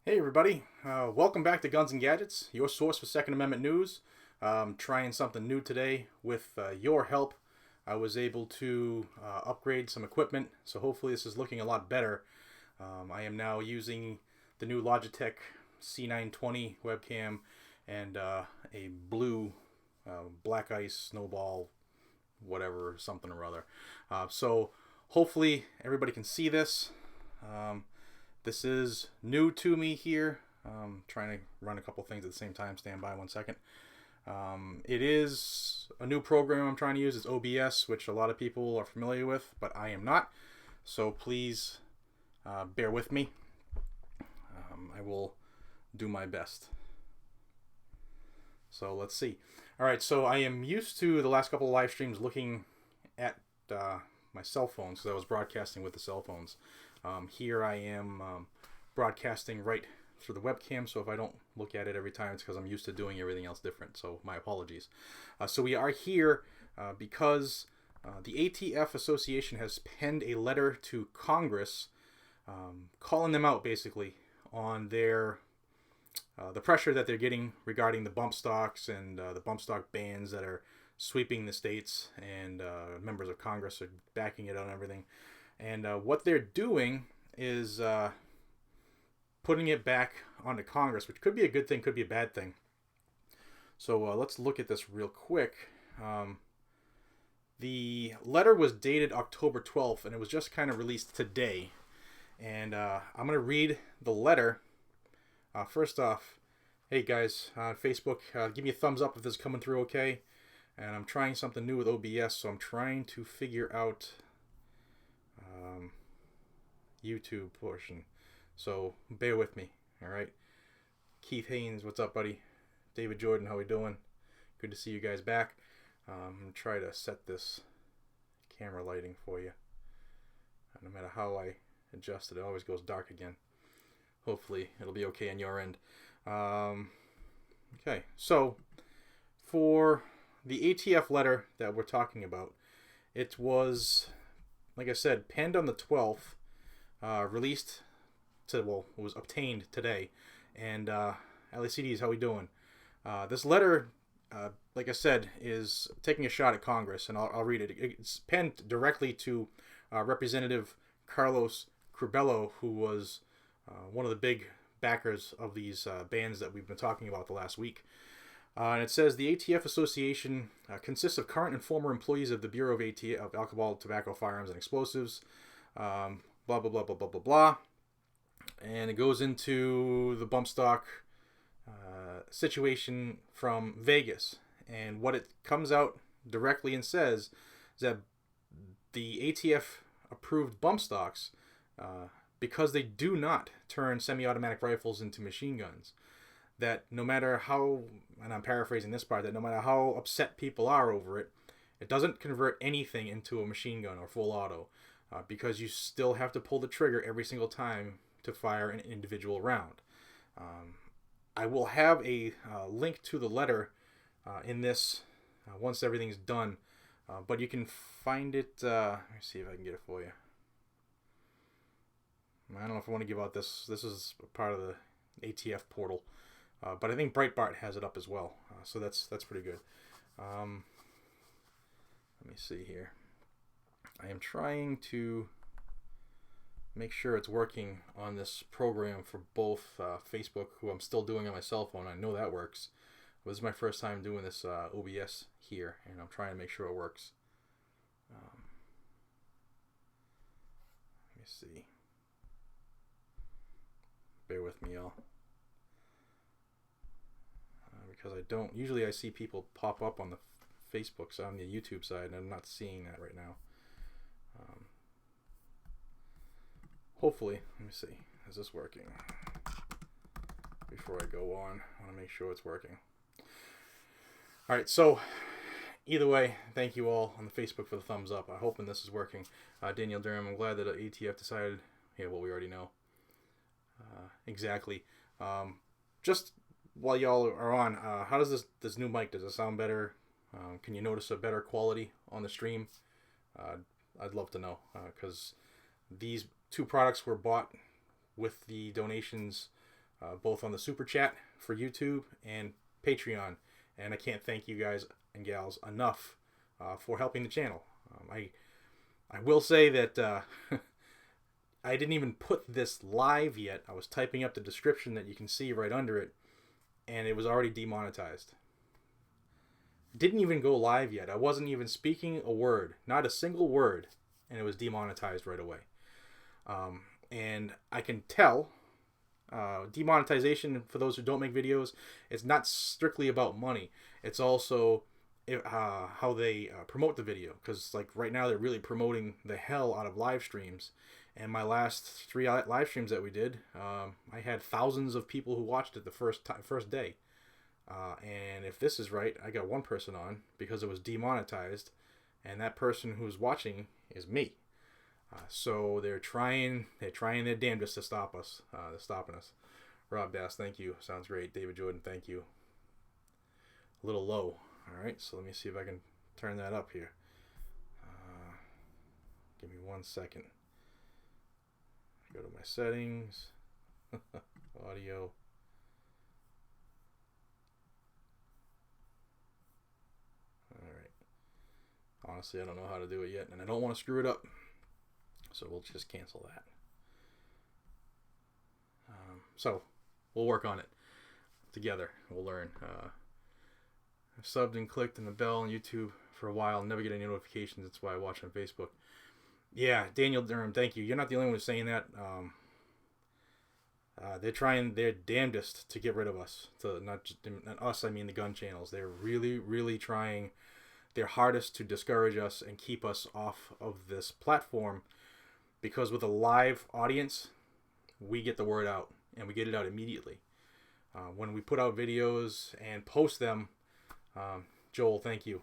Hey everybody, welcome back to Guns and Gadgets, your source for Second Amendment news. Trying something new today with your help. I was able to upgrade some equipment, so hopefully this is looking a lot better. I am now using the new Logitech C920 webcam and a blue black ice snowball whatever, something or other. So hopefully everybody can see this. This is new to me here. Trying to run a couple things at the same time. Stand by 1 second. It is a new program I'm trying to use. It's OBS, which a lot of people are familiar with, but I am not. So please bear with me. I will do my best. So let's see. All right, so I am used to the last couple of live streams looking at my cell phones, because I was broadcasting with the cell phones. Here I am broadcasting right through the webcam, so if I don't look at it every time, it's because I'm used to doing everything else different, so my apologies. So we are here because the ATF Association has penned a letter to Congress calling them out, basically, on their the pressure that they're getting regarding the bump stocks and the bump stock bans that are sweeping the states, and members of Congress are backing it on everything. And what they're doing is putting it back onto Congress, which could be a good thing, could be a bad thing. So let's look at this real quick. The letter was dated October 12th, and it was just kind of released today. And I'm going to read the letter. First off, hey guys, Facebook, give me a thumbs up if this is coming through okay. And I'm trying something new with OBS, so I'm trying to figure out YouTube portion. So bear with me, all right? Keith Haynes, what's up, buddy? David Jordan, how we doing? Good to see you guys back. I'm going to try to set this camera lighting for you. No matter how I adjust it, it always goes dark again. Hopefully it'll be okay on your end. Okay, so for the ATF letter that we're talking about, it was, like I said, penned on the 12th, released to, well, it was obtained today. And LACDs, how we doing? This letter, like I said, is taking a shot at Congress, and I'll read it. It's penned directly to Representative Carlos Curbelo, who was one of the big backers of these bans that we've been talking about the last week. And it says the ATF Association consists of current and former employees of the Bureau of ATF of Alcohol, Tobacco, Firearms, and Explosives. Blah blah blah blah blah blah blah. And it goes into the bump stock situation from Vegas, and what it comes out directly and says is that the ATF approved bump stocks because they do not turn semi-automatic rifles into machine guns. That no matter how, and I'm paraphrasing this part, that no matter how upset people are over it, it doesn't convert anything into a machine gun or full auto, because you still have to pull the trigger every single time to fire an individual round. I will have a link to the letter in this once everything's done, but you can find it. Let me see if I can get it for you. I don't know if I want to give out this. This is part of the ATF portal, but I think Breitbart has it up as well, so that's pretty good. Let me see here. I am trying to make sure it's working on this program for both Facebook, who I'm still doing on my cell phone. I know that works. But this is my first time doing this OBS here, and I'm trying to make sure it works. Let me see. Bear with me, y'all. Because I don't... Usually I see people pop up on the Facebook side, on the YouTube side, and I'm not seeing that right now. Hopefully, let me see. Is this working? Before I go on, I want to make sure it's working. Alright, so either way, thank you all on the Facebook for the thumbs up. I'm hoping this is working. Daniel Durham, I'm glad that ATF decided, yeah, what we already know. Exactly. Just while y'all are on, how does this new mic, does it sound better? Can you notice a better quality on the stream? I'd love to know, because these two products were bought with the donations both on the Super Chat for YouTube and Patreon. And I can't thank you guys and gals enough for helping the channel. I will say that I didn't even put this live yet. I was typing up the description that you can see right under it, and it was already demonetized. Didn't even go live yet. I wasn't even speaking a word, not a single word, and it was demonetized right away. And I can tell, demonetization, for those who don't make videos, it's not strictly about money. It's also how they promote the video, because like right now they're really promoting the hell out of live streams. And my last 3 live streams that we did, I had thousands of people who watched it the first day. And if this is right, I got one person on because it was demonetized, and that person who's watching is me. So they're trying their damnedest to stop us. They're stopping us. Rob Bass, thank you. Sounds great. David Jordan, thank you. A little low. All right, so let me see if I can turn that up here. Give me 1 second. Go to my settings. Audio. Alright. Honestly, I don't know how to do it yet, and I don't want to screw it up. So we'll just cancel that. So, we'll work on it together. We'll learn. I've subbed and clicked on the bell on YouTube for a while and never get any notifications. That's why I watch on Facebook. Yeah, Daniel Durham, thank you. You're not the only one who's saying that. They're trying their damnedest to get rid of us. To not us, I mean the gun channels. They're really, really trying their hardest to discourage us and keep us off of this platform, because with a live audience, we get the word out, and we get it out immediately. When we put out videos and post them, Joel, thank you.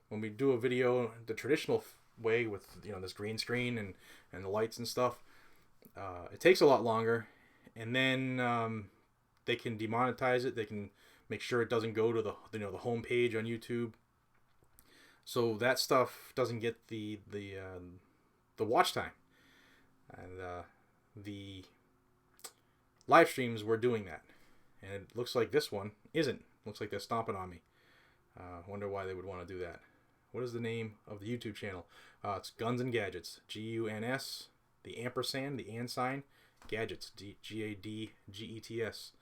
When we do a video the traditional way with this green screen and the lights and stuff, it takes a lot longer, and then they can demonetize it. They can make sure it doesn't go to the home page on YouTube, so that stuff doesn't get the watch time. And the live streams were doing that, and it looks like this one isn't. Looks like they're stomping on me. Wonder why they would want to do that. What is the name of the YouTube channel? It's Guns and Gadgets. GUNS, the ampersand, the and sign, Gadgets, GADGETS.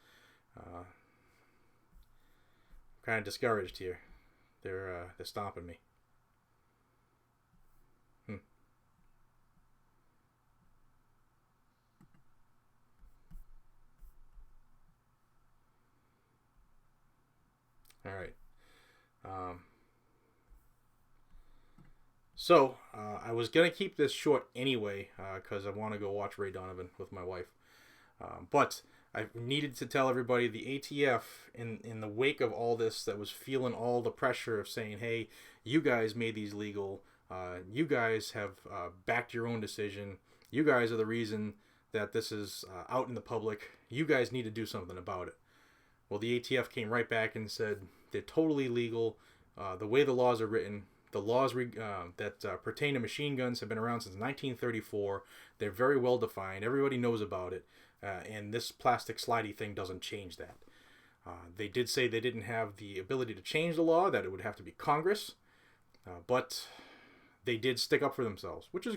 Kind of discouraged here. They're stomping me. All right. So, I was going to keep this short anyway, because I want to go watch Ray Donovan with my wife. But I needed to tell everybody the ATF, in the wake of all this, that was feeling all the pressure of saying, hey, you guys made these legal. You guys have backed your own decision. You guys are the reason that this is out in the public. You guys need to do something about it. Well, the ATF came right back and said they're totally legal. The way the laws are written, the laws that pertain to machine guns have been around since 1934. They're very well defined. Everybody knows about it. And this plastic slidey thing doesn't change that. They did say they didn't have the ability to change the law, that it would have to be Congress. But they did stick up for themselves, which is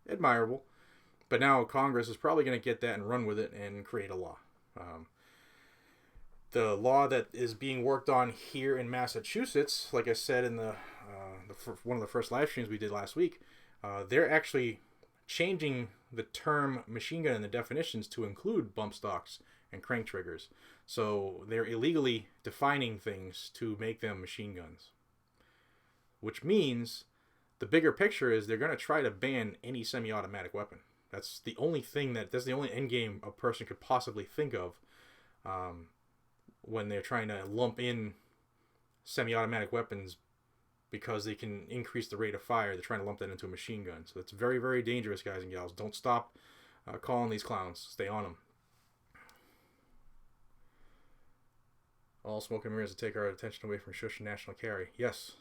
admirable. But now Congress is probably going to get that and run with it and create a law. The law that is being worked on here in Massachusetts, like I said in one of the first live streams we did last week, they're actually changing the term machine gun in the definitions to include bump stocks and crank triggers. So they're illegally defining things to make them machine guns. Which means the bigger picture is they're going to try to ban any semi-automatic weapon. That's the only end game a person could possibly think of when they're trying to lump in semi-automatic weapons, because they can increase the rate of fire. They're trying to lump that into a machine gun. So it's very, very dangerous, guys and gals. Don't stop calling these clowns. Stay on them. All smoke and mirrors to take our attention away from shush and national carry. Yes.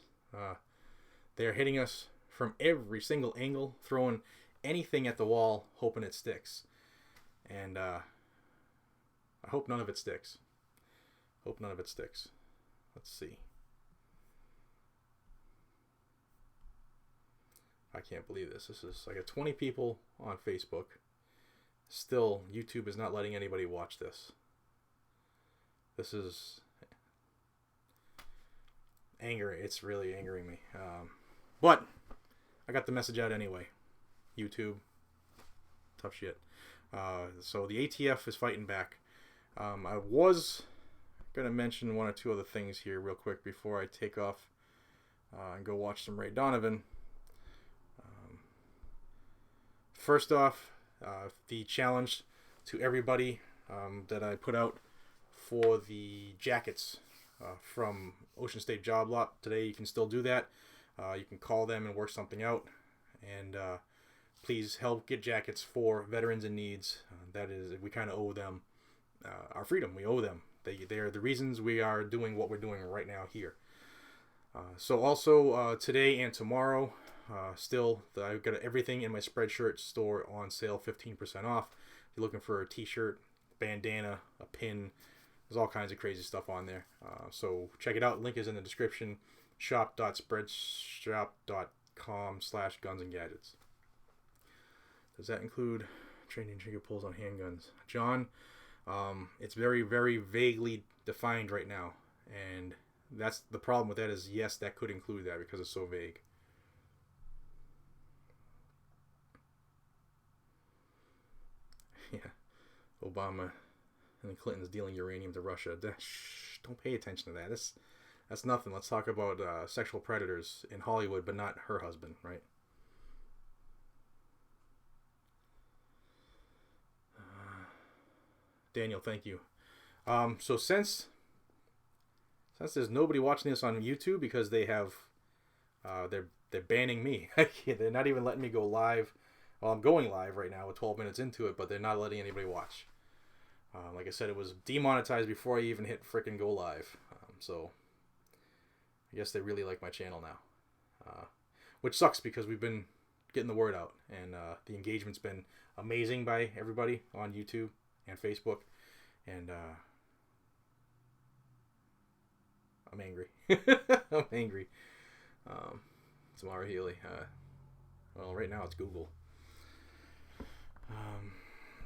They're hitting us from every single angle, throwing anything at the wall, hoping it sticks. And I I hope none of it sticks. Hope none of it sticks. Let's see. I can't believe this. This is, I got 20 people on Facebook. Still, YouTube is not letting anybody watch this. This is angry. It's really angering me. But I got the message out anyway. YouTube, tough shit. So the ATF is fighting back. I was going to mention one or two other things here real quick before I take off and go watch some Ray Donovan. First off, the challenge to everybody that I put out for the jackets from Ocean State Job Lot today. You can still do that. You can call them and work something out. And please help get jackets for veterans in needs. That is, we kind of owe them our freedom. We owe them. They are the reasons we are doing what we're doing right now here. So also today and tomorrow, still, I've got everything in my Spreadshirt store on sale, 15% off. If you're looking for a t-shirt, bandana, a pin, there's all kinds of crazy stuff on there. So check it out. Link is in the description. shop.spreadshop.com/gunsandgadgets. Does that include training trigger pulls on handguns? John, it's very, very vaguely defined right now. And that's the problem with that is, yes, that could include that because it's so vague. Yeah, Obama and the Clintons dealing uranium to Russia. Don't pay attention to that. That's nothing. Let's talk about sexual predators in Hollywood, but not her husband, right? Daniel, thank you. So since there's nobody watching this on YouTube because they have they're banning me. They're not even letting me go live. Well, I'm going live right now with 12 minutes into it, but they're not letting anybody watch. Like I said, it was demonetized before I even hit frickin' go live. So I guess they really like my channel now. Which sucks because we've been getting the word out. And the engagement's been amazing by everybody on YouTube and Facebook. And I'm angry. I'm angry. Tamara Healy. Well, right now it's Google.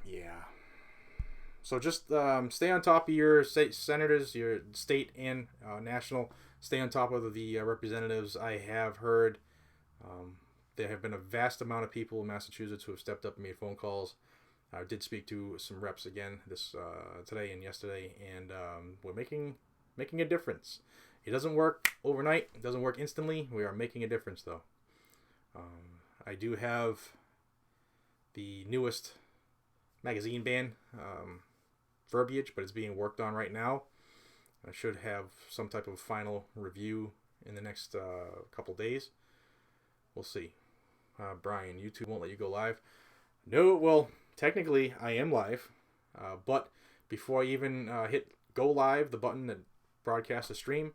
Yeah. So just stay on top of your state senators, your state and national. Stay on top of the representatives. I have heard there have been a vast amount of people in Massachusetts who have stepped up and made phone calls. I did speak to some reps again this today and yesterday, and we're making a difference. It doesn't work overnight. It doesn't work instantly. We are making a difference, though. I do have the newest magazine ban verbiage, but it's being worked on right now. I should have some type of final review in the next couple days. We'll see. Brian, YouTube won't let you go live. No, well, technically I am live, but before I even hit go live, the button that broadcasts the stream,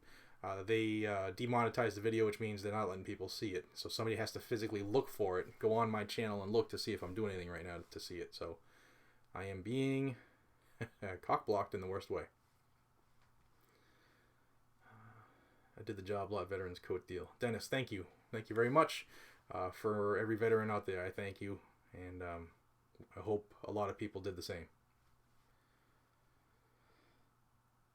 they demonetize the video, which means they're not letting people see it. So somebody has to physically look for it, go on my channel and look to see if I'm doing anything right now to see it. So I am being cock-blocked in the worst way. I did the job lot veterans coat deal. Dennis, thank you. Thank you very much for every veteran out there. I thank you. And I hope a lot of people did the same.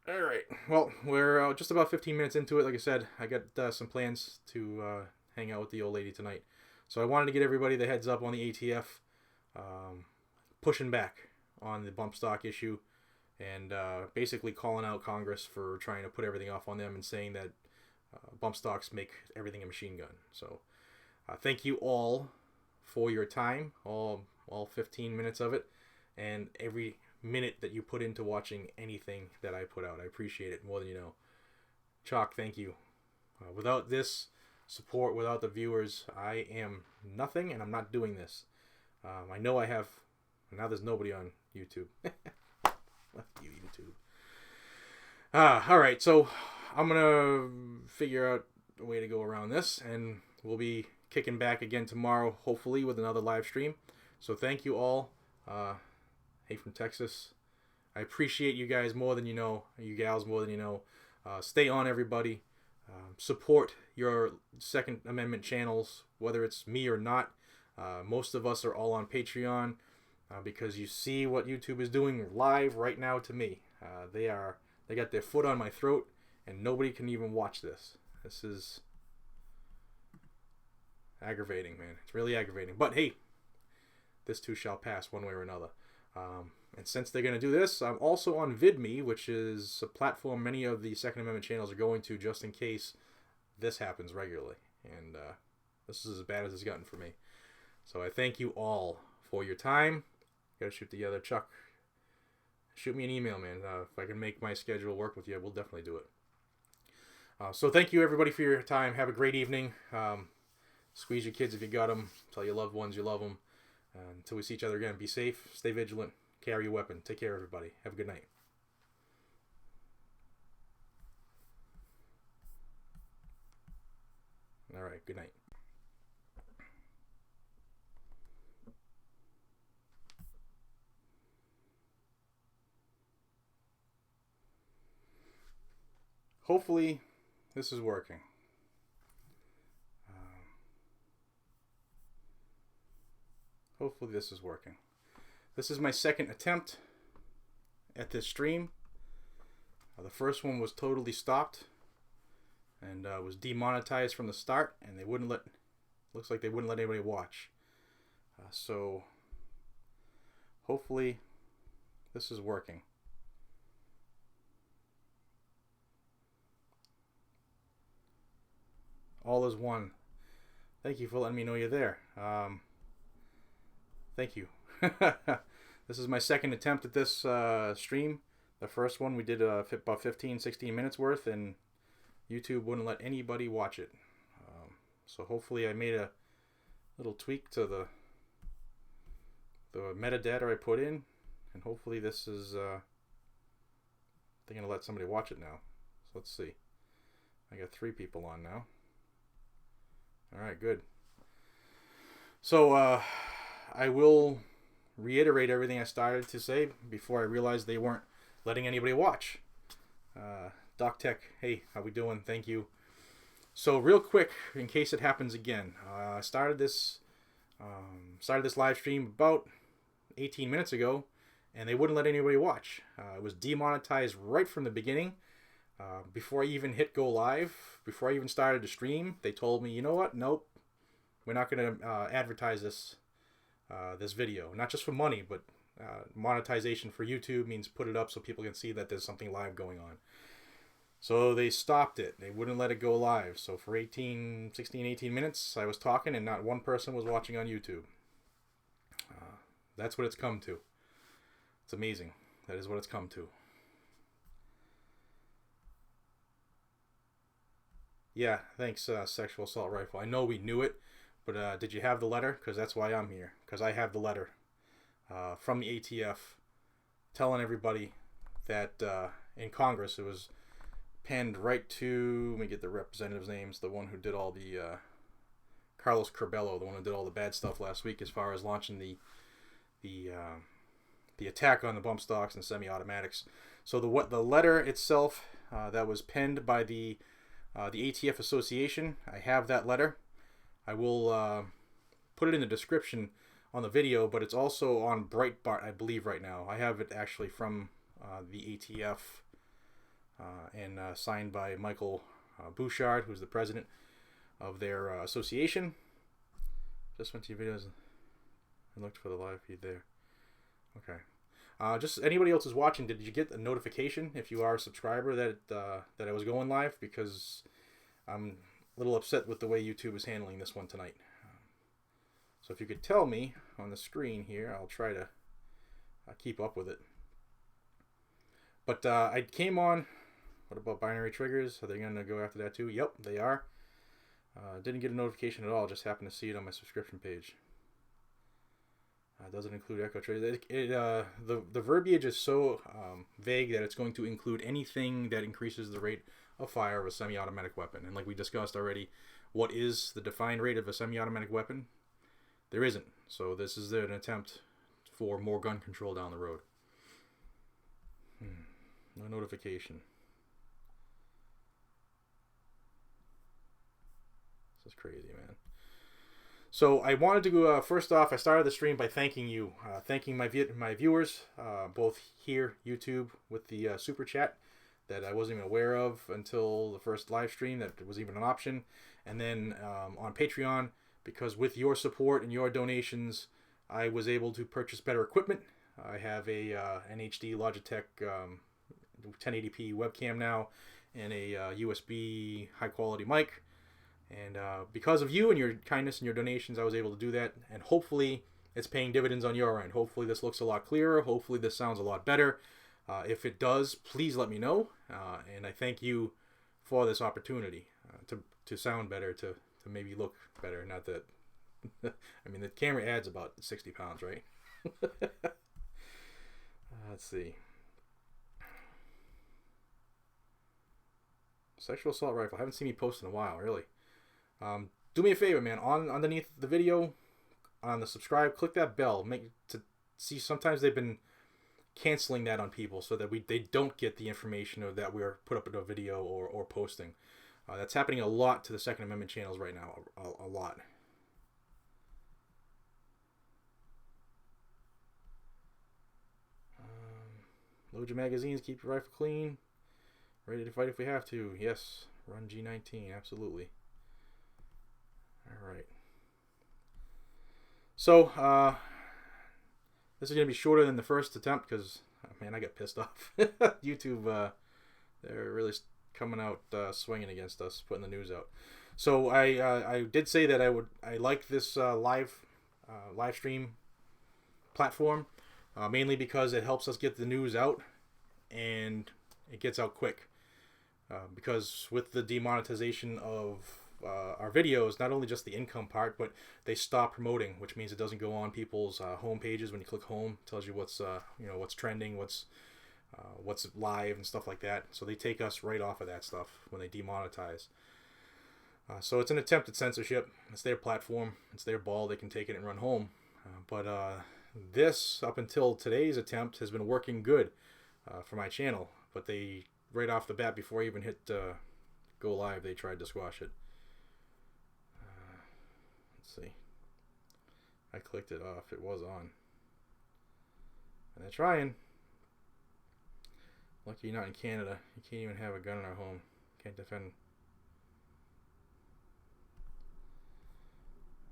All right. Well, we're just about 15 minutes into it. Like I said, I got some plans to hang out with the old lady tonight. So I wanted to get everybody the heads up on the ATF pushing back on the bump stock issue and basically calling out Congress for trying to put everything off on them and saying that bump stocks make everything a machine gun. So thank you all for your time, all 15 minutes of it, and every minute that you put into watching anything that I put out. I appreciate it more than you know. Chalk, thank you. Without this support, without the viewers, I am nothing, and I'm not doing this. I know I have... Now there's nobody on YouTube. Fuck you, YouTube. Alright, so I'm going to figure out a way to go around this, and we'll be kicking back again tomorrow, hopefully, with another live stream. So thank you all. Hey from Texas. I appreciate you guys more than you know, you gals more than you know. Stay on, everybody. Support your Second Amendment channels, whether it's me or not. Most of us are all on Patreon because you see what YouTube is doing live right now to me. They got their foot on my throat, and nobody can even watch this. This is aggravating, man. It's really aggravating. But hey, this too shall pass one way or another. And since they're going to do this, I'm also on VidMe, which is a platform many of the Second Amendment channels are going to just in case this happens regularly. And this is as bad as it's gotten for me. So I thank you all for your time. Got to shoot together. Chuck, shoot me an email, man. If I can make my schedule work with you, we'll definitely do it. So thank you, everybody, for your time. Have a great evening. Squeeze your kids if you got them. Tell your loved ones you love them. Until we see each other again, be safe, stay vigilant, carry your weapon. Take care, everybody. Have a good night. All right, good night. Hopefully, this is working. Hopefully this is working. This is my second attempt at this stream. The first one was totally stopped and was demonetized from the start, and they wouldn't let. Looks like they wouldn't let anybody watch. So hopefully this is working. All is one. Thank you for letting me know you're there. Thank you. This is my second attempt at this stream. The first one we did about 15, 16 minutes worth, and YouTube wouldn't let anybody watch it. So hopefully I made a little tweak to the metadata I put in, and hopefully this is they're going to let somebody watch it now. So let's see. I got 3 people on now. Alright, good. So I will reiterate everything I started to say before I realized they weren't letting anybody watch. Doc Tech, hey, how we doing? Thank you. So real quick, in case it happens again, I started this live stream about 18 minutes ago, and they wouldn't let anybody watch. It was demonetized right from the beginning. Before I even hit go live, before I even started to stream, they told me, you know what? Nope, we're not going to advertise this video. Not just for money, but monetization for YouTube means put it up so people can see that there's something live going on. So they stopped it. They wouldn't let it go live. So for 18 minutes, I was talking and not one person was watching on YouTube. That's what it's come to. It's amazing. That is what it's come to. Yeah, thanks, Sexual Assault Rifle. I know we knew it, but did you have the letter? Because that's why I'm here. Because I have the letter from the ATF telling everybody that in Congress it was penned right to, let me get the representative's names, the one who did all the, Carlos Curbelo, the one who did all the bad stuff last week as far as launching the attack on the bump stocks and semi-automatics. So the letter itself that was penned by the ATF Association, I have that letter. I will put it in the description on the video, but it's also on Breitbart, I believe, right now. I have it actually from the ATF and signed by Michael Bouchard, who's the president of their association. Just went to your videos and looked for the live feed there. Okay. Just anybody else who's watching, did you get a notification if you are a subscriber that I was going live? Because I'm a little upset with the way YouTube is handling this one tonight. So if you could tell me on the screen here, I'll try to keep up with it. But I came on. What about binary triggers? Are they going to go after that too? Yep, they are. Didn't get a notification at all. Just happened to see it on my subscription page. Doesn't include echo triggers. The verbiage is so vague that it's going to include anything that increases the rate of fire of a semi-automatic weapon. And like we discussed already, what is the defined rate of a semi-automatic weapon? There isn't. So this is an attempt for more gun control down the road. notification. This is crazy, man. So I wanted to go, first off, I started the stream by thanking you. Thanking my viewers, both here, YouTube, with the super chat that I wasn't even aware of until the first live stream, that it was even an option. And then on Patreon, because with your support and your donations, I was able to purchase better equipment. I have a an HD Logitech 1080p webcam now, and a USB high-quality mic. And because of you and your kindness and your donations, I was able to do that. And hopefully it's paying dividends on your end. Hopefully this looks a lot clearer. Hopefully this sounds a lot better. If it does, please let me know. And I thank you for this opportunity to sound better, to maybe look better. Not that... I mean, the camera adds about 60 pounds, right? Let's see. Sexual assault rifle. Haven't seen me post in a while, really. Do me a favor, man. Underneath the video, on the subscribe, click that bell. To see. Sometimes they've been canceling that on people so that they don't get the information or that we're put up in a video or posting. That's happening a lot to the Second Amendment channels right now. A lot. Load your magazines. Keep your rifle clean. Ready to fight if we have to. Yes. Run G19. Absolutely. Alright. So, this is going to be shorter than the first attempt because, man, I got pissed off. YouTube, they're really coming out swinging against us, putting the news out. So, I did say that I like this live stream platform, mainly because it helps us get the news out, and it gets out quick. Because with the demonetization of our videos, not only just the income part, but they stop promoting, which means it doesn't go on people's home pages. When you click home, it tells you what's what's trending, what's live and stuff like that. So they take us right off of that stuff when they demonetize. So it's an attempt at censorship. It's their platform. It's their ball. They can take it and run home. But this, up until today's attempt, has been working good for my channel. But they, right off the bat, before I even hit go live, they tried to squash it. Let's see. I clicked it off. It was on. And they're trying. Lucky you're not in Canada. You can't even have a gun in our home. Can't defend.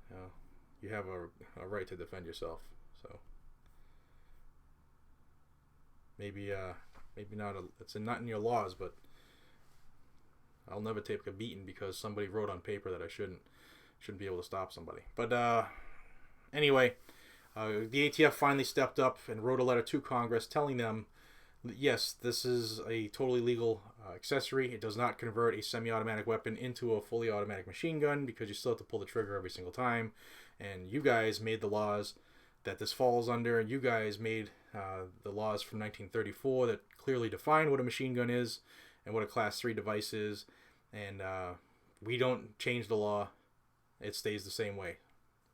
You know, you have a right to defend yourself. So maybe not. It's not in your laws, but I'll never take a beating because somebody wrote on paper that I shouldn't be able to stop somebody. But anyway, the ATF finally stepped up and wrote a letter to Congress telling them, yes, this is a totally legal accessory. It does not convert a semi-automatic weapon into a fully automatic machine gun because you still have to pull the trigger every single time. And you guys made the laws that this falls under, and you guys made the laws from 1934 that clearly define what a machine gun is and what a Class 3 device is. And we don't change the law. It stays the same way.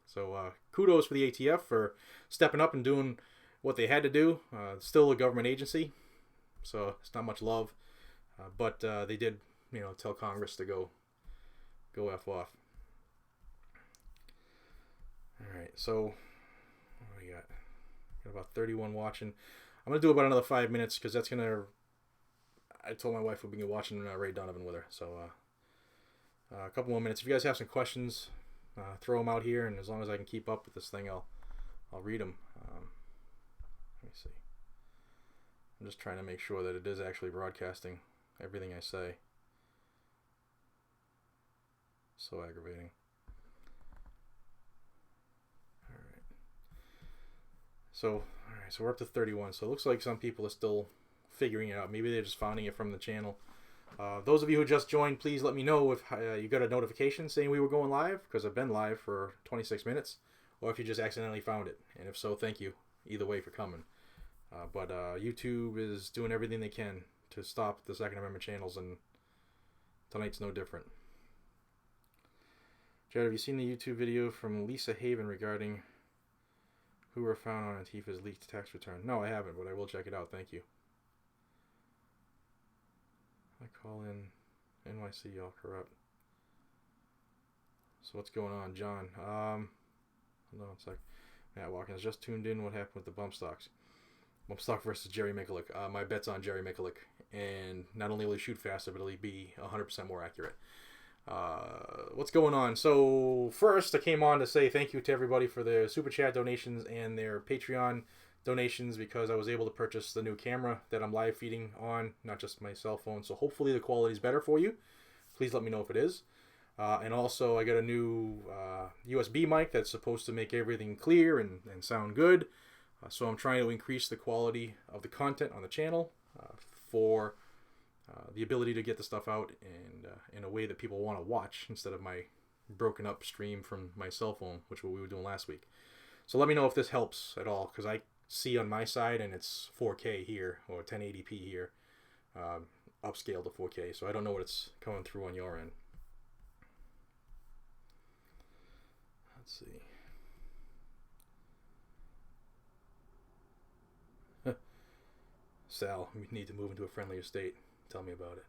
So kudos for the ATF for stepping up and doing what they had to do. Still a government agency, so it's not much love. But they did, tell Congress to go F off. All right, so what do we got? Got about 31 watching. I'm going to do about another 5 minutes because that's going to... I told my wife we'll be watching Ray Donovan with her, so... a couple more minutes. If you guys have some questions, throw them out here, and as long as I can keep up with this thing, I'll read them. Let me see. I'm just trying to make sure that it is actually broadcasting everything I say. So aggravating. All right, so we're up to 31. So it looks like some people are still figuring it out. Maybe they're just finding it from the channel. Those of you who just joined, please let me know if you got a notification saying we were going live, because I've been live for 26 minutes, or if you just accidentally found it. And if so, thank you either way for coming. But YouTube is doing everything they can to stop the Second Amendment channels, and tonight's no different. Jared, have you seen the YouTube video from Lisa Haven regarding who were found on Antifa's leaked tax return? No, I haven't, but I will check it out. Thank you. I call in NYC all corrupt. So what's going on, John? No, it's like Matt Watkins just tuned in. What happened with the bump stocks? Bump stock versus Jerry Mikulik. My bet's on Jerry Mikulik, and not only will he shoot faster, but he'll be 100% more accurate. What's going on? So first, I came on to say thank you to everybody for their super chat donations and their Patreon donations, because I was able to purchase the new camera that I'm live feeding on, not just my cell phone. So hopefully the quality is better for you. Please let me know if it is. And also I got a new USB mic that's supposed to make everything clear and sound good. So I'm trying to increase the quality of the content on the channel for the ability to get the stuff out and in a way that people want to watch instead of my broken up stream from my cell phone, which we were doing last week. So let me know if this helps at all, because I see on my side and it's 4K here, or 1080p here, upscaled to 4K, so I don't know what it's coming through on your end. Let's see. Sal, we need to move into a friendlier state. Tell me about it.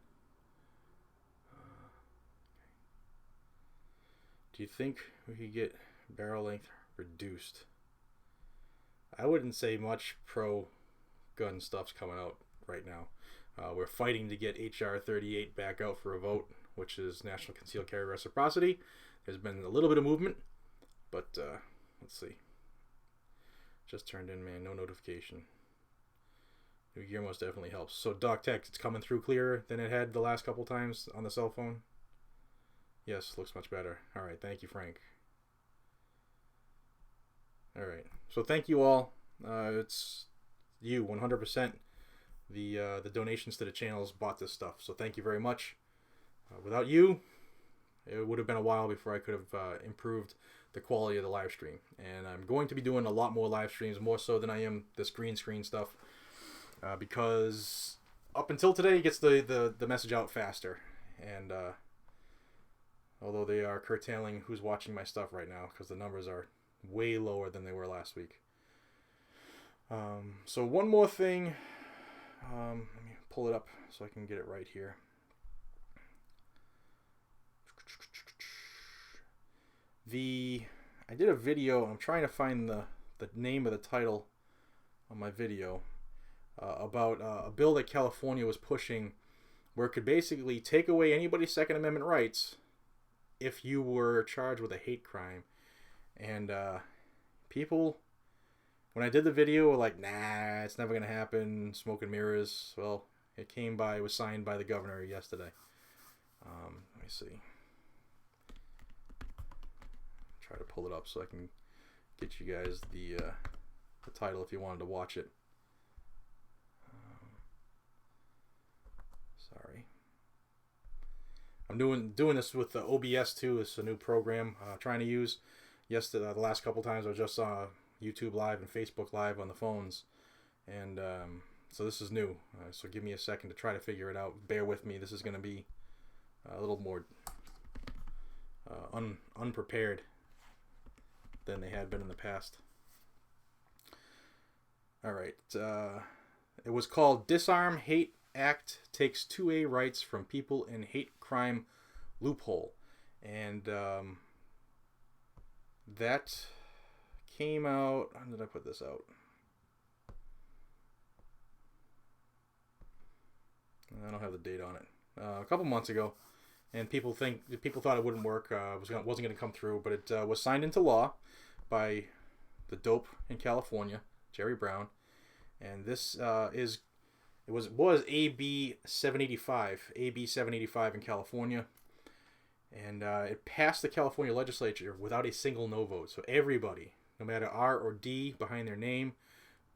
Do you think we could get barrel length reduced? I wouldn't say much pro gun stuff's coming out right now. We're fighting to get HR 38 back out for a vote, which is National Concealed Carry Reciprocity. There's been a little bit of movement, but let's see. Just turned in, man. No notification. New gear most definitely helps. So Doc Tech, it's coming through clearer than it had the last couple times on the cell phone. Yes, looks much better. All right, thank you, Frank. All right, so thank you all. It's you 100%. The donations to the channels bought this stuff, so thank you very much. Without you, it would have been a while before I could have improved the quality of the live stream. And I'm going to be doing a lot more live streams, more so than I am this green screen stuff, because up until today it gets the message out faster. And although they are curtailing who's watching my stuff right now, because the numbers are way lower than they were last week. So one more thing. Let me pull it up so I can get it right here. I did a video. I'm trying to find the name of the title on my video about a bill that California was pushing, where it could basically take away anybody's Second Amendment rights if you were charged with a hate crime. And people, when I did the video, were like, nah, it's never going to happen, smoke and mirrors. Well, it was signed by the governor yesterday. Let me see. Try to pull it up so I can get you guys the title if you wanted to watch it. Sorry. I'm doing this with the OBS too. It's a new program trying to use. Yesterday, the last couple times I was just on YouTube Live and Facebook Live on the phones, and so this is new. So give me a second to try to figure it out. Bear with me. This is going to be a little more unprepared than they had been in the past. All right. It was called Disarm Hate Act Takes 2A Rights from People in Hate Crime Loophole. And that came out... When did I put this out? I don't have the date on it. A couple months ago. And people thought it wouldn't work. Wasn't going to come through. But it was signed into law by the dope in California, Jerry Brown. And this was AB 785, AB 785 in California, and it passed the California legislature without a single no vote. So everybody, no matter R or D behind their name,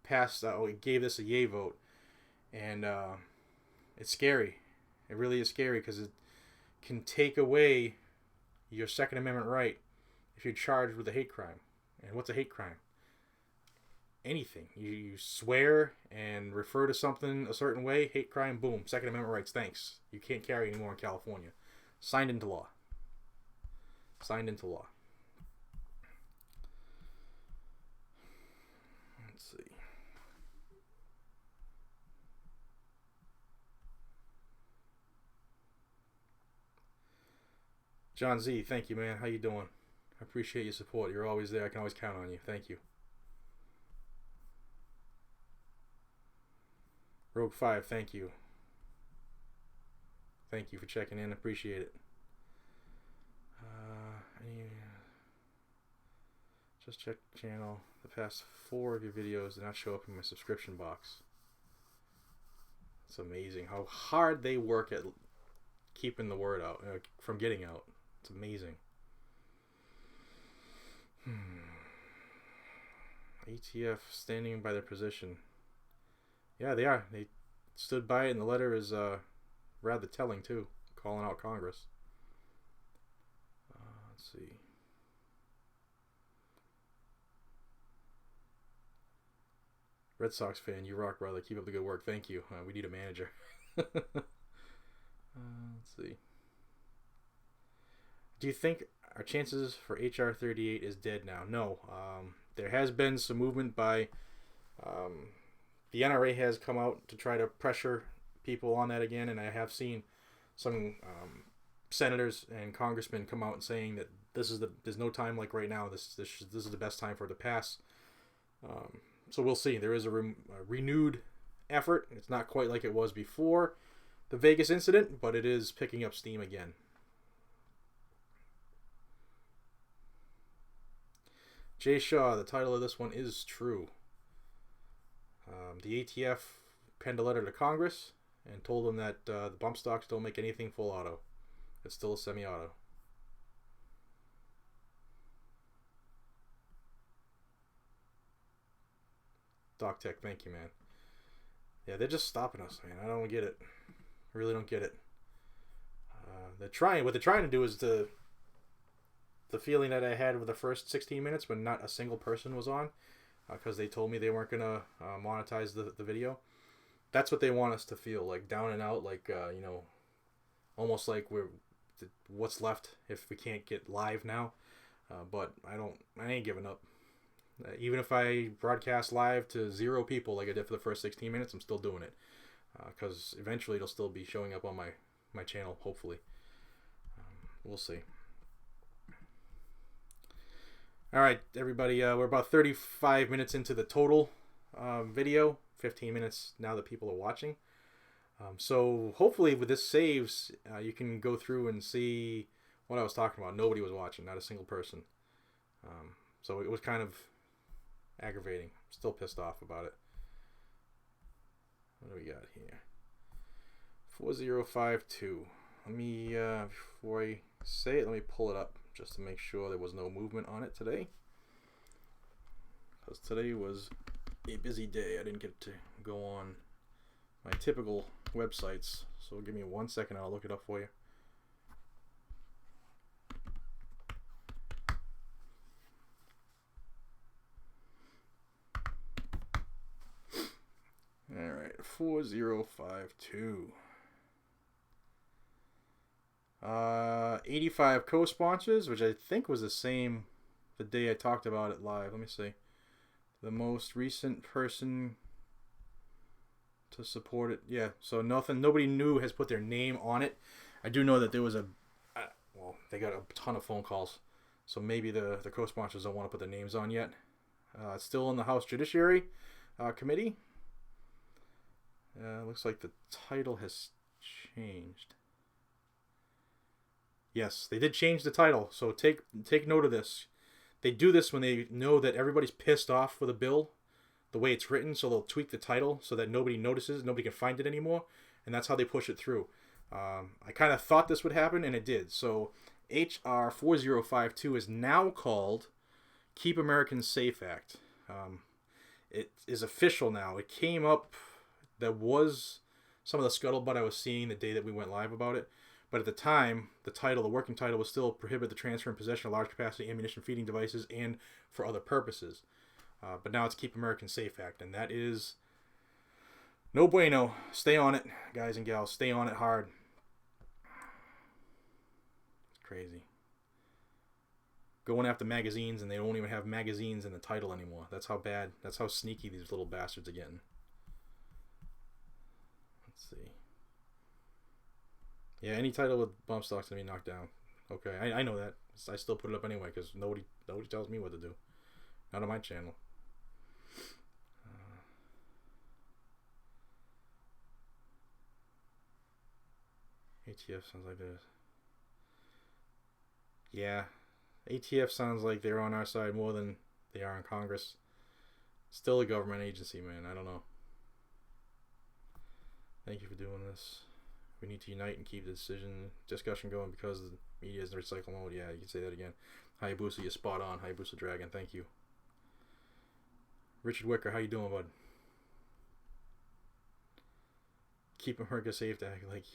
passed. Gave this a yay vote, and it's scary. It really is scary because it can take away your Second Amendment right if you're charged with a hate crime. And what's a hate crime? Anything. You swear and refer to something a certain way, hate crime, boom, Second Amendment rights, thanks. You can't carry anymore in California. Signed into law. Signed into law. Let's see. John Z, thank you, man. How you doing? I appreciate your support. You're always there. I can always count on you. Thank you. Rogue 5, thank you. Thank you for checking in. Appreciate it. Just check the channel. The past 4 of your videos did not show up in my subscription box. It's amazing how hard they work at keeping the word out, from getting out. It's amazing. ATF standing by their position. Yeah, they are. They stood by it, and the letter is rather telling too, calling out Congress. Let's see. Red Sox fan, you rock, brother. Keep up the good work. Thank you. We need a manager. Let's see. Do you think our chances for HR 38 is dead now? No. There has been some movement by the NRA has come out to try to pressure people on that again, and I have seen some senators and congressmen come out and saying that there's no time like right now. This is the best time for it to pass. So we'll see. There is a renewed effort. It's not quite like it was before the Vegas incident, but it is picking up steam again. Jay Shaw, the title of this one is true. The ATF penned a letter to Congress and told them that the bump stocks don't make anything full auto. It's still a semi-auto. Doc Tech, thank you, man. Yeah, they're just stopping us, man. I don't get it. I really don't get it. What they're trying to do is the feeling that I had with the first 16 minutes when not a single person was on, because they told me they weren't going to monetize the video. That's what they want us to feel, like down and out, like, almost like what's left if we can't get live now. But I ain't giving up. Even if I broadcast live to 0 people like I did for the first 16 minutes, I'm still doing it. Because eventually it'll still be showing up on my channel, hopefully. We'll see. Alright, everybody, we're about 35 minutes into the total video. 15 minutes now that people are watching. So hopefully with this saves, you can go through and see what I was talking about. Nobody was watching, not a single person. So it was kind of aggravating. Still pissed off about it. What do we got here? 4052. Let me, before I say it, let me pull it up just to make sure there was no movement on it today. Because today was a busy day. I didn't get to go on my typical websites. So give me 1 second, I'll look it up for you. Alright, 4052. 85 co-sponsors, which I think was the same the day I talked about it live. Let me see. The most recent person to support it. Yeah, so nobody new has put their name on it. I do know that there was they got a ton of phone calls. So maybe the co-sponsors don't want to put their names on yet. It's still in the House Judiciary Committee. Looks like the title has changed. Yes, they did change the title, so take note of this. They do this when they know that everybody's pissed off with a bill, the way it's written, so they'll tweak the title so that nobody notices, nobody can find it anymore, and that's how they push it through. I kind of thought this would happen, and it did. So HR 4052 is now called Keep Americans Safe Act. It is official now. It came up, there was some of the scuttlebutt I was seeing the day that we went live about it. But at the time, the working title was still prohibit the transfer and possession of large capacity ammunition feeding devices and for other purposes. But now it's Keep Americans Safe Act, and that is no bueno. Stay on it, guys and gals. Stay on it hard. It's crazy. Going after magazines, and they don't even have magazines in the title anymore. That's how bad, that's how sneaky these little bastards are getting. Let's see. Yeah, any title with bump stocks to be knocked down. Okay, I know that. I still put it up anyway because nobody tells me what to do. Not on my channel. ATF sounds like this. Yeah, ATF sounds like they're on our side more than they are in Congress. Still a government agency, man. I don't know. Thank you for doing this. We need to unite and keep the discussion going because the media is in recycle mode. Yeah, you can say that again. Hayabusa, you're spot on. Hayabusa Dragon, thank you. Richard Wicker, how you doing, bud? Keep America Safe Act, like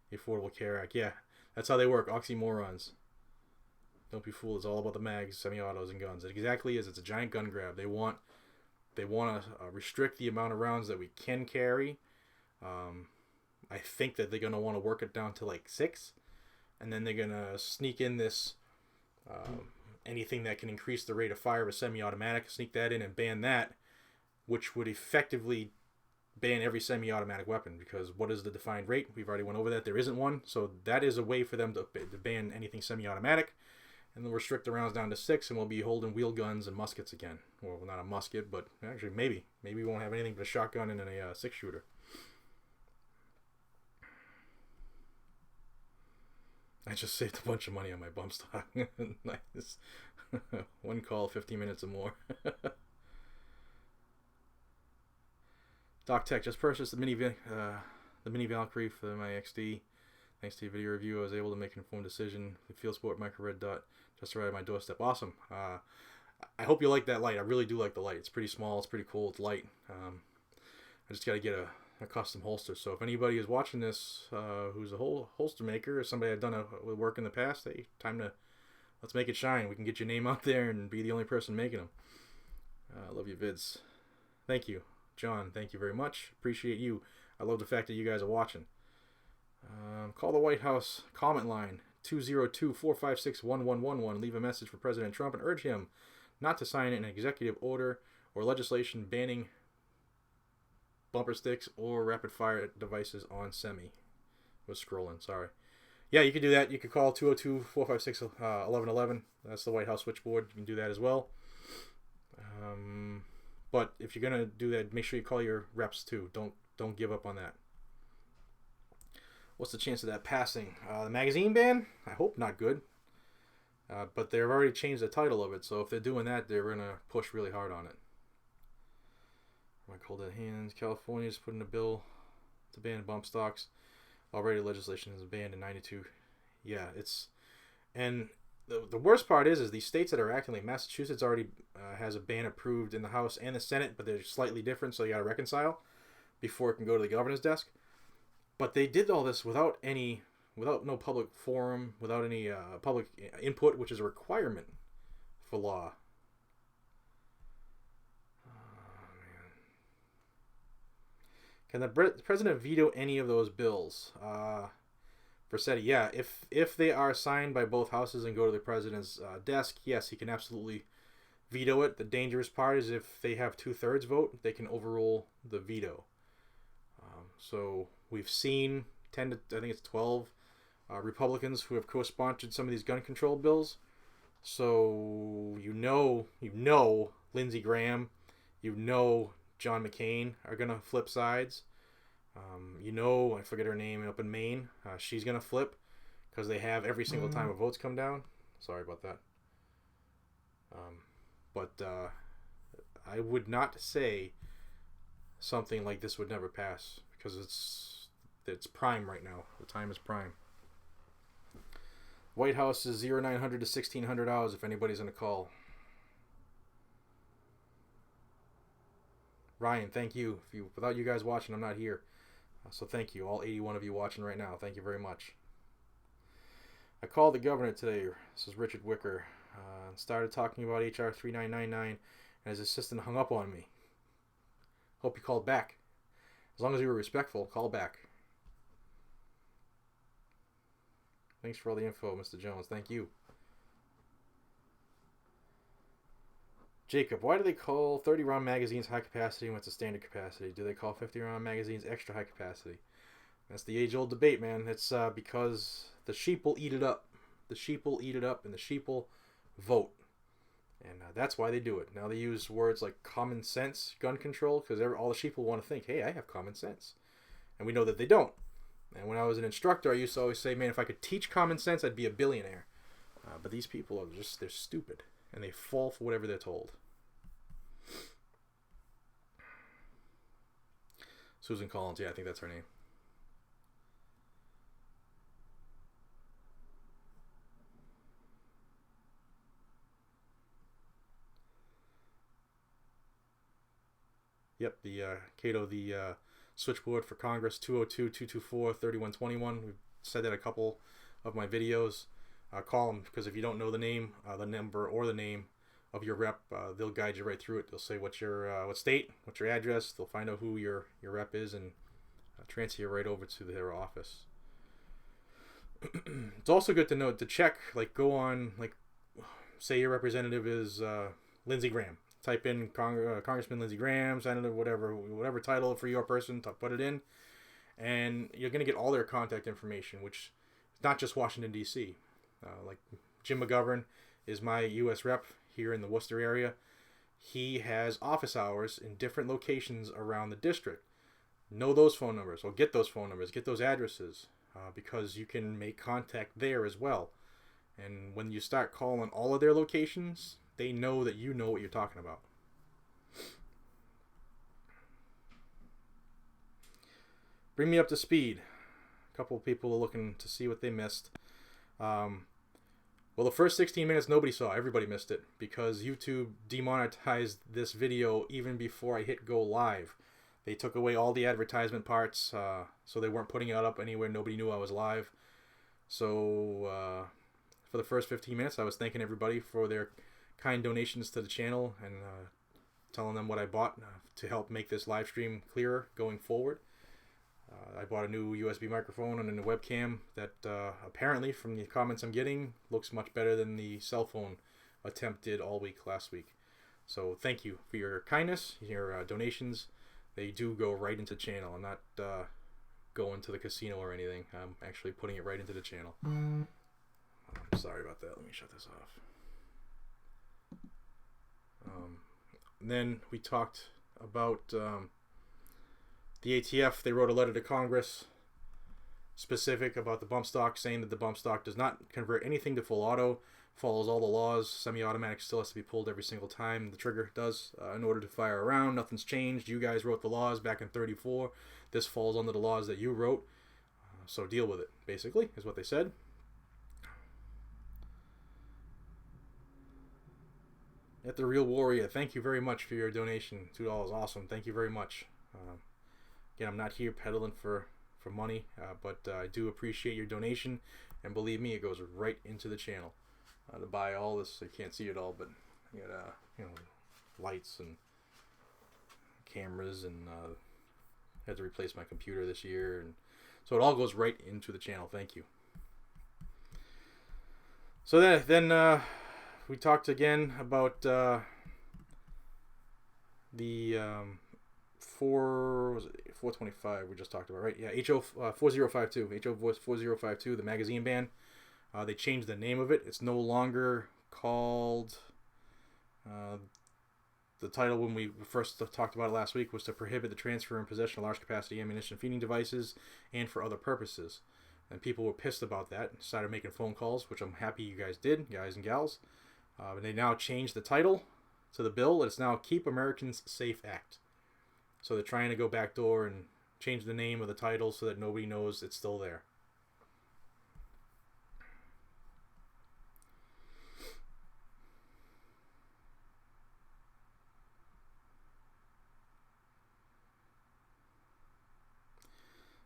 the Affordable Care Act. Yeah, that's how they work. Oxymorons. Don't be fooled. It's all about the mags, semi-autos, and guns. It exactly is. It's a giant gun grab. They want to restrict the amount of rounds that we can carry. I think that they're going to want to work it down to like 6. And then they're going to sneak in this anything that can increase the rate of fire of a semi-automatic, sneak that in and ban that, which would effectively ban every semi-automatic weapon, because what is the defined rate? We've already went over that. There isn't one. So that is a way for them to ban anything semi-automatic, and they'll restrict the rounds down to 6, and we'll be holding wheel guns and muskets again. Well, not a musket, but actually maybe we won't have anything but a shotgun and a 6-shooter. I just saved a bunch of money on my bump stock. Nice. One call, 15 minutes or more. Doc Tech just purchased the mini Valkyrie for my XD. Thanks to your video review, I was able to make an informed decision. The Field Sport Micro Red Dot just arrived at my doorstep. Awesome. I hope you like that light. I really do like the light. It's pretty small. It's pretty cool. It's light. I just got to get a custom holster. So if anybody is watching this who's a holster maker or somebody I've done work in the past, hey, let's make it shine. We can get your name out there and be the only person making them. I love your vids. Thank you. John, thank you very much. Appreciate you. I love the fact that you guys are watching. Call the White House comment line 202-456-1111. Leave a message for President Trump and urge him not to sign an executive order or legislation banning bumper sticks or rapid fire devices on semi. Was scrolling, sorry. Yeah, you can do that. You can call 202-456-1111. That's the White House switchboard. You can do that as well. But if you're gonna do that, make sure you call your reps too. Don't give up on that. What's the chance of that passing? The magazine ban? I hope not good. But they've already changed the title of it, so if they're doing that, they're gonna push really hard on it. My cold dead hands. California's putting a bill to ban bump stocks. Already legislation is banned in 92. Yeah, and the worst part is these states that are acting, like Massachusetts already has a ban approved in the House and the Senate, but they're slightly different, so you got to reconcile before it can go to the governor's desk. But they did all this without no public forum, without any public input, which is a requirement for law. Can the president veto any of those bills? Versetti, yeah. If they are signed by both houses and go to the president's desk, yes, he can absolutely veto it. The dangerous part is if they have 2/3 vote, they can overrule the veto. So we've seen 10 to, I think it's 12 Republicans who have co-sponsored some of these gun control bills. So you know Lindsey Graham, John McCain are going to flip sides. I forget her name up in Maine. She's going to flip because they have every single time a vote's come down. Sorry about that. But I would not say something like this would never pass because it's prime right now. The time is prime. White House is 0900 to $1,600 if anybody's going to call. Ryan, thank you. Without you guys watching, I'm not here. So thank you, all 81 of you watching right now. Thank you very much. I called the governor today. This is Richard Wicker. Started talking about HR 3999, and his assistant hung up on me. Hope you called back. As long as you were respectful, call back. Thanks for all the info, Mr. Jones. Thank you. Jacob, why do they call 30-round magazines high capacity when it's a standard capacity? Do they call 50-round magazines extra high capacity? That's the age-old debate, man. It's because the sheep will eat it up. the sheeple eat it up, and the sheeple vote. And that's why they do it. Now they use words like common sense gun control because all the sheeple want to think, hey, I have common sense. And we know that they don't. And when I was an instructor, I used to always say, man, if I could teach common sense, I'd be a billionaire. But these people are just, they're stupid. And they fall for whatever they're told. Susan Collins, yeah, I think that's her name. Yep, the Cato, the switchboard for Congress, 202-224-3121. We've said that a couple of my videos. Call them, because if you don't know the name, the number, or the name of your rep, they'll guide you right through it. They'll say what's your what state, what's your address. They'll find out who your rep is and transfer you right over to their office. It's also good to know to check, like go on, like say your representative is Lindsey Graham. Type in Congressman Lindsey Graham, Senator, whatever title for your person, put it in, and you're going to get all their contact information, which is not just Washington, D.C. Like Jim McGovern is my U.S. rep here in the Worcester area. He has office hours in different locations around the district. Know those phone numbers, or get those phone numbers, get those addresses, because you can make contact there as well. And when you start calling all of their locations, they know that you know what you're talking about. Bring me up to speed. A couple of people are looking to see what they missed. Well, the first 16 minutes nobody saw. Everybody missed it because YouTube demonetized this video even before I hit go live. They took away all the advertisement parts, so they weren't putting it up anywhere. Nobody knew I was live. So for the first 15 minutes, I was thanking everybody for their kind donations to the channel and telling them what I bought to help make this live stream clearer going forward. I bought a new USB microphone and a new webcam that apparently, from the comments I'm getting, looks much better than the cell phone attempt did all week last week. So thank you for your kindness, your donations. They do go right into the channel. I'm not going to the casino or anything. I'm actually putting it right into the channel. I'm sorry about that. Let me shut this off. Then we talked about the ATF. They wrote a letter to Congress specific about the bump stock, saying that the bump stock does not convert anything to full auto, follows all the laws. Semi-automatic still has to be pulled every single time the trigger does in order to fire a round. Nothing's changed. You guys wrote the laws back in '34. This falls under the laws that you wrote, so deal with it, basically, is what they said. At the Real Warrior, thank you very much for your donation. $2, awesome. Thank you very much. Again, I'm not here peddling for money, but I do appreciate your donation, and believe me, it goes right into the channel to buy all this. You can't see it all, but you got lights and cameras, and had to replace my computer this year, and so it all goes right into the channel. Thank you. So then we talked again about the 425 we just talked about, right? Yeah, HO 4052, HO 4052, the magazine ban. They changed the name of it. It's no longer called. The title when we first talked about it last week was to prohibit the transfer and possession of large capacity ammunition feeding devices and for other purposes. And people were pissed about that and started making phone calls, which I'm happy you guys did, guys and gals. They now changed the title to the bill. It's now Keep Americans Safe Act. So they're trying to go backdoor and change the name of the title so that nobody knows it's still there.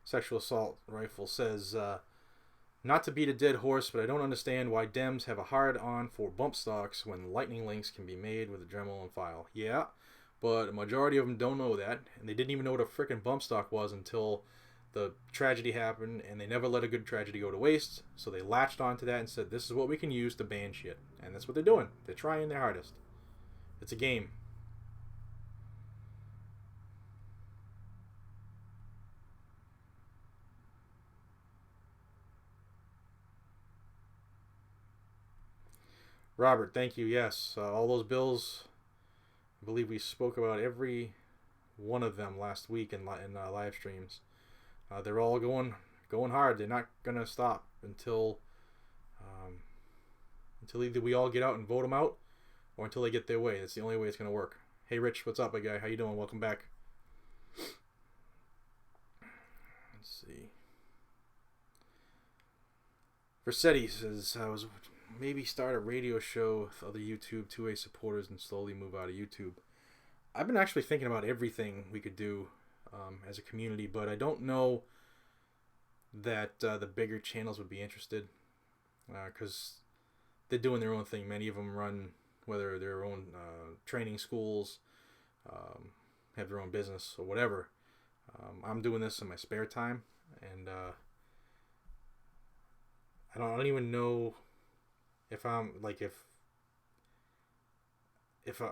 Sexual assault rifle says, not to beat a dead horse, but I don't understand why Dems have a hard-on for bump stocks when lightning links can be made with a Dremel and file. Yeah, but a majority of them don't know that, and they didn't even know what a frickin' bump stock was until the tragedy happened, and they never let a good tragedy go to waste, so they latched onto that and said, this is what we can use to ban shit. And that's what they're doing. They're trying their hardest. It's a game. Robert, thank you. Yes, all those bills. I believe we spoke about every one of them last week in live streams. They're all going hard. They're not gonna stop um, until either we all get out and vote them out, or until they get their way. That's the only way it's gonna work. Hey, Rich, what's up, big guy? How you doing? Welcome back. Let's see. Versetti says I was maybe start a radio show with other YouTube 2A supporters and slowly move out of YouTube. I've been actually thinking about everything we could do as a community, but I don't know that the bigger channels would be interested because they're doing their own thing. Many of them run whether their own training schools, have their own business or whatever. I'm doing this in my spare time, and I don't even know if I'm like if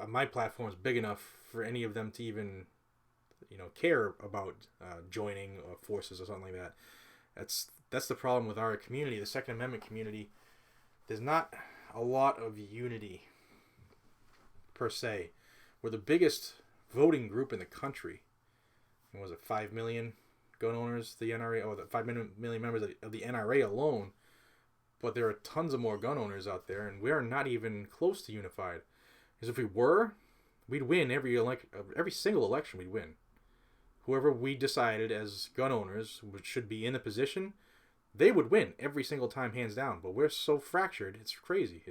my platform is big enough for any of them to even care about joining forces or something like that. That's the problem with our community, the Second Amendment community. There's not a lot of unity per se. We're the biggest voting group in the country. And was it 5 million gun owners? The NRA, or the 5 million members of the NRA alone. But there are tons of more gun owners out there, and we are not even close to unified. Because if we were, we'd win every single election. We'd win. Whoever we decided as gun owners should be in the position, they would win every single time, hands down. But we're so fractured, it's crazy.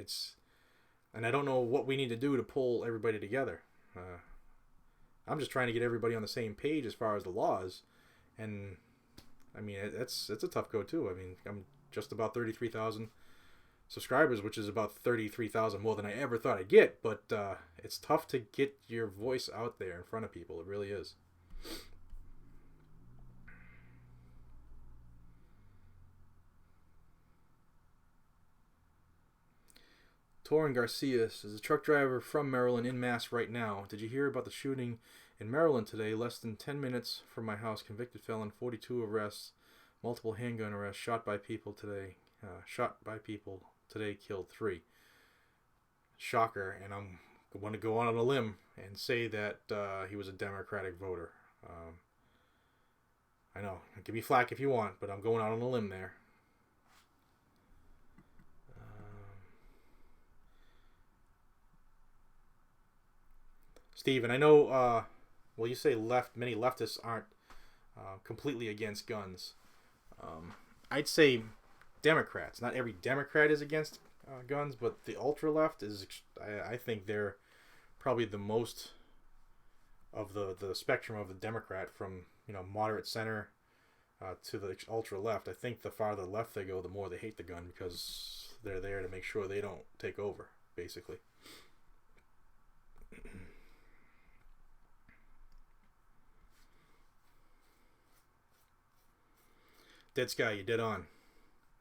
And I don't know what we need to do to pull everybody together. I'm just trying to get everybody on the same page as far as the laws, and I mean it's a tough go too. I mean, I'm just about 33,000 subscribers, which is about 33,000 more than I ever thought I'd get. But it's tough to get your voice out there in front of people. It really is. Torrin Garcia is a truck driver from Maryland in Mass right now. Did you hear about the shooting in Maryland today? Less than 10 minutes from my house. Convicted felon, 42 arrests, multiple handgun arrests, shot by people today. Killed 3. Shocker, and I'm going to go on a limb and say that he was a Democratic voter. I know, give me flack if you want, but I'm going out on a limb there. Steve, and I know, you say many leftists aren't completely against guns. I'd say Democrats. Not every Democrat is against guns, but the ultra left is. I think they're probably the most of the spectrum of the Democrat, from moderate center to the ultra left. I think the farther left they go, the more they hate the gun, because they're there to make sure they don't take over, basically. Dead Sky, you dead on.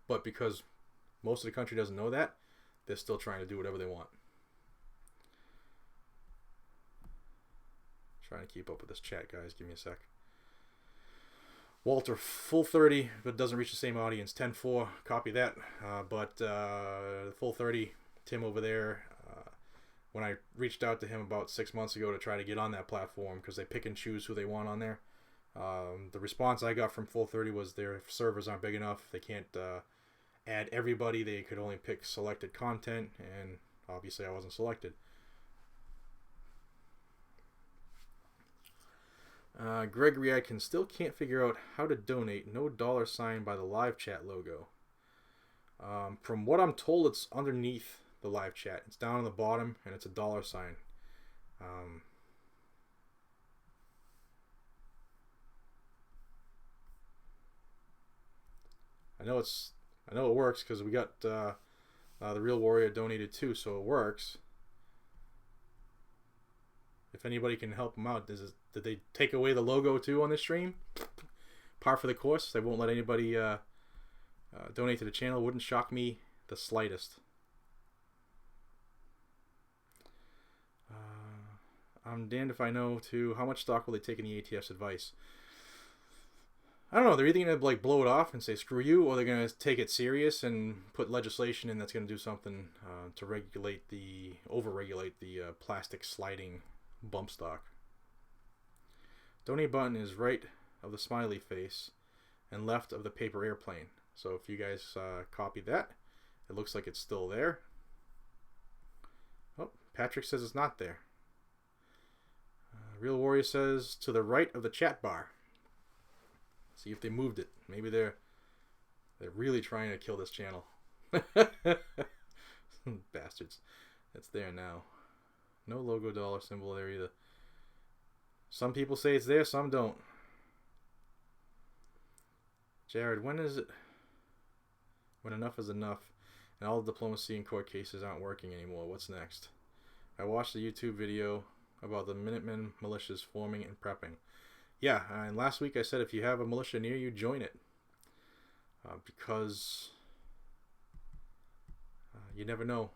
But because most of the country doesn't know that, they're still trying to do whatever they want. Trying to keep up with this chat, guys. Give me a sec. Walter, full 30, but doesn't reach the same audience. 10-4, copy that. But full 30, Tim over there, when I reached out to him about 6 months ago to try to get on that platform, because they pick and choose who they want on there, the response I got from Full 30 was their servers aren't big enough. They can't add everybody. They could only pick selected content, and obviously I wasn't selected. Gregory, I still can't figure out how to donate. No $ by the live chat logo. From what I'm told, it's underneath the live chat. It's down on the bottom, and it's a $. I know it works, because we got the Real Warrior donated too, so it works. If anybody can help them out, did they take away the logo too on this stream? Par for the course. They won't let anybody donate to the channel. Wouldn't shock me the slightest. I'm damned if I know too. How much stock will they take in the ATF's advice? I don't know. They're either going to like blow it off and say screw you, or they're going to take it serious and put legislation in that's going to do something to overregulate the plastic sliding bump stock. Donate button is right of the smiley face and left of the paper airplane. So if you guys copy that, it looks like it's still there. Oh, Patrick says it's not there. Real Warrior says to the right of the chat bar. See if they moved it. Maybe they're really trying to kill this channel. Bastards. It's there now. No logo dollar symbol there either. Some people say it's there, some don't. Jared, when is it? When enough is enough and all the diplomacy and court cases aren't working anymore, what's next? I watched a YouTube video about the Minutemen militias forming and prepping. Yeah, and last week I said if you have a militia near you, join it. Because you never know.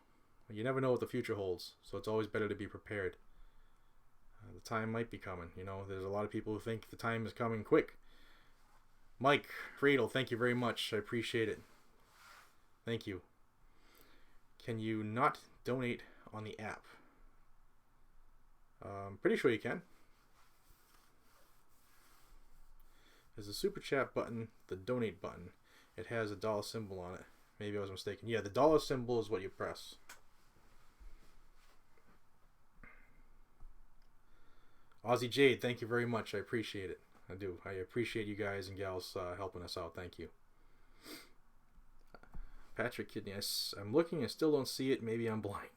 You never know what the future holds, so it's always better to be prepared. The time might be coming. You know, there's a lot of people who think the time is coming quick. Mike Friedel, thank you very much. I appreciate it. Thank you. Can you not donate on the app? I'm pretty sure you can. There's a super chat button, the donate button. It has a dollar symbol on it. Maybe I was mistaken. Yeah, the dollar symbol is what you press. Aussie Jade, thank you very much. I appreciate it. I do. I appreciate you guys and gals helping us out. Thank you. Patrick Kidney, I'm looking. I still don't see it. Maybe I'm blind.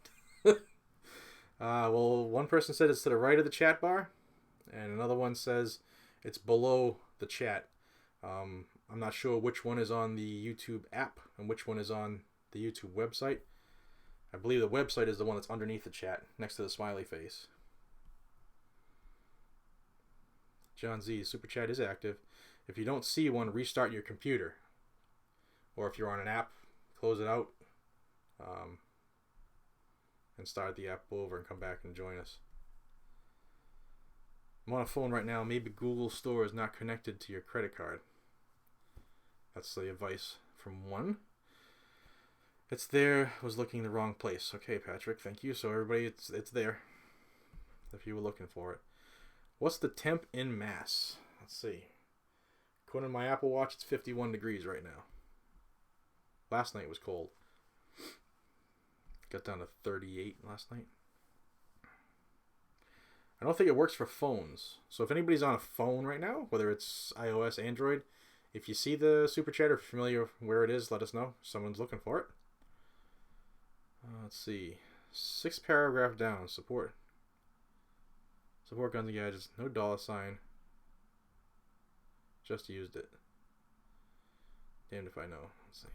Well, one person said it's to the right of the chat bar, and another one says it's below the chat. I'm not sure which one is on the YouTube app and which one is on the YouTube website. I believe the website is the one that's underneath the chat, next to the smiley face. John Z, super chat is active. If you don't see one, restart your computer. Or if you're on an app, close it out and start the app over and come back and join us. I'm on a phone right now. Maybe Google Store is not connected to your credit card. That's the advice from one. It's there. Was looking in the wrong place. Okay, Patrick. Thank you. So everybody, it's there. If you were looking for it. What's the temp in Mass? Let's see. According to my Apple Watch, it's 51 degrees right now. Last night was cold. Got down to 38 last night. I don't think it works for phones. So if anybody's on a phone right now, whether it's iOS, Android, if you see the super chat or familiar where it is, let us know. Someone's looking for it. Let's see. 6th paragraph down. Support guns and gadgets. No dollar sign. Just used it. Damned if I know. Let's see.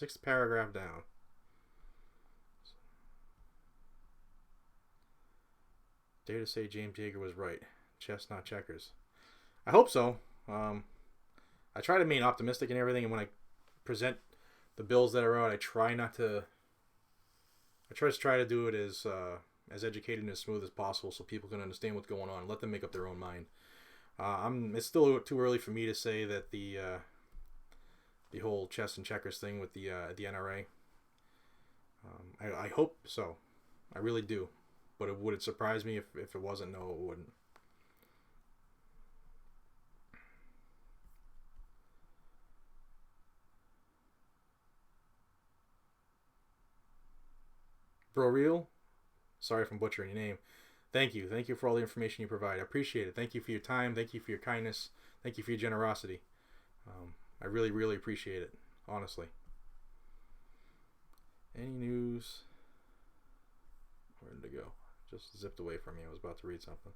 6th paragraph down. Dare to say James Yeager was right. Chess, not checkers. I hope so. I try to remain optimistic and everything, and when I present the bills that are out, I try to do it as educated and as smooth as possible so people can understand what's going on. Let them make up their own mind. It's still too early for me to say that the whole chess and checkers thing with the NRA. I hope so. I really do. But would it surprise me if it wasn't? No, it wouldn't. Bro Real, sorry if I'm butchering your name. Thank you. Thank you for all the information you provide. I appreciate it. Thank you for your time. Thank you for your kindness. Thank you for your generosity. I really, really appreciate it. Honestly. Any news? Where did it go? Just zipped away from me. I was about to read something.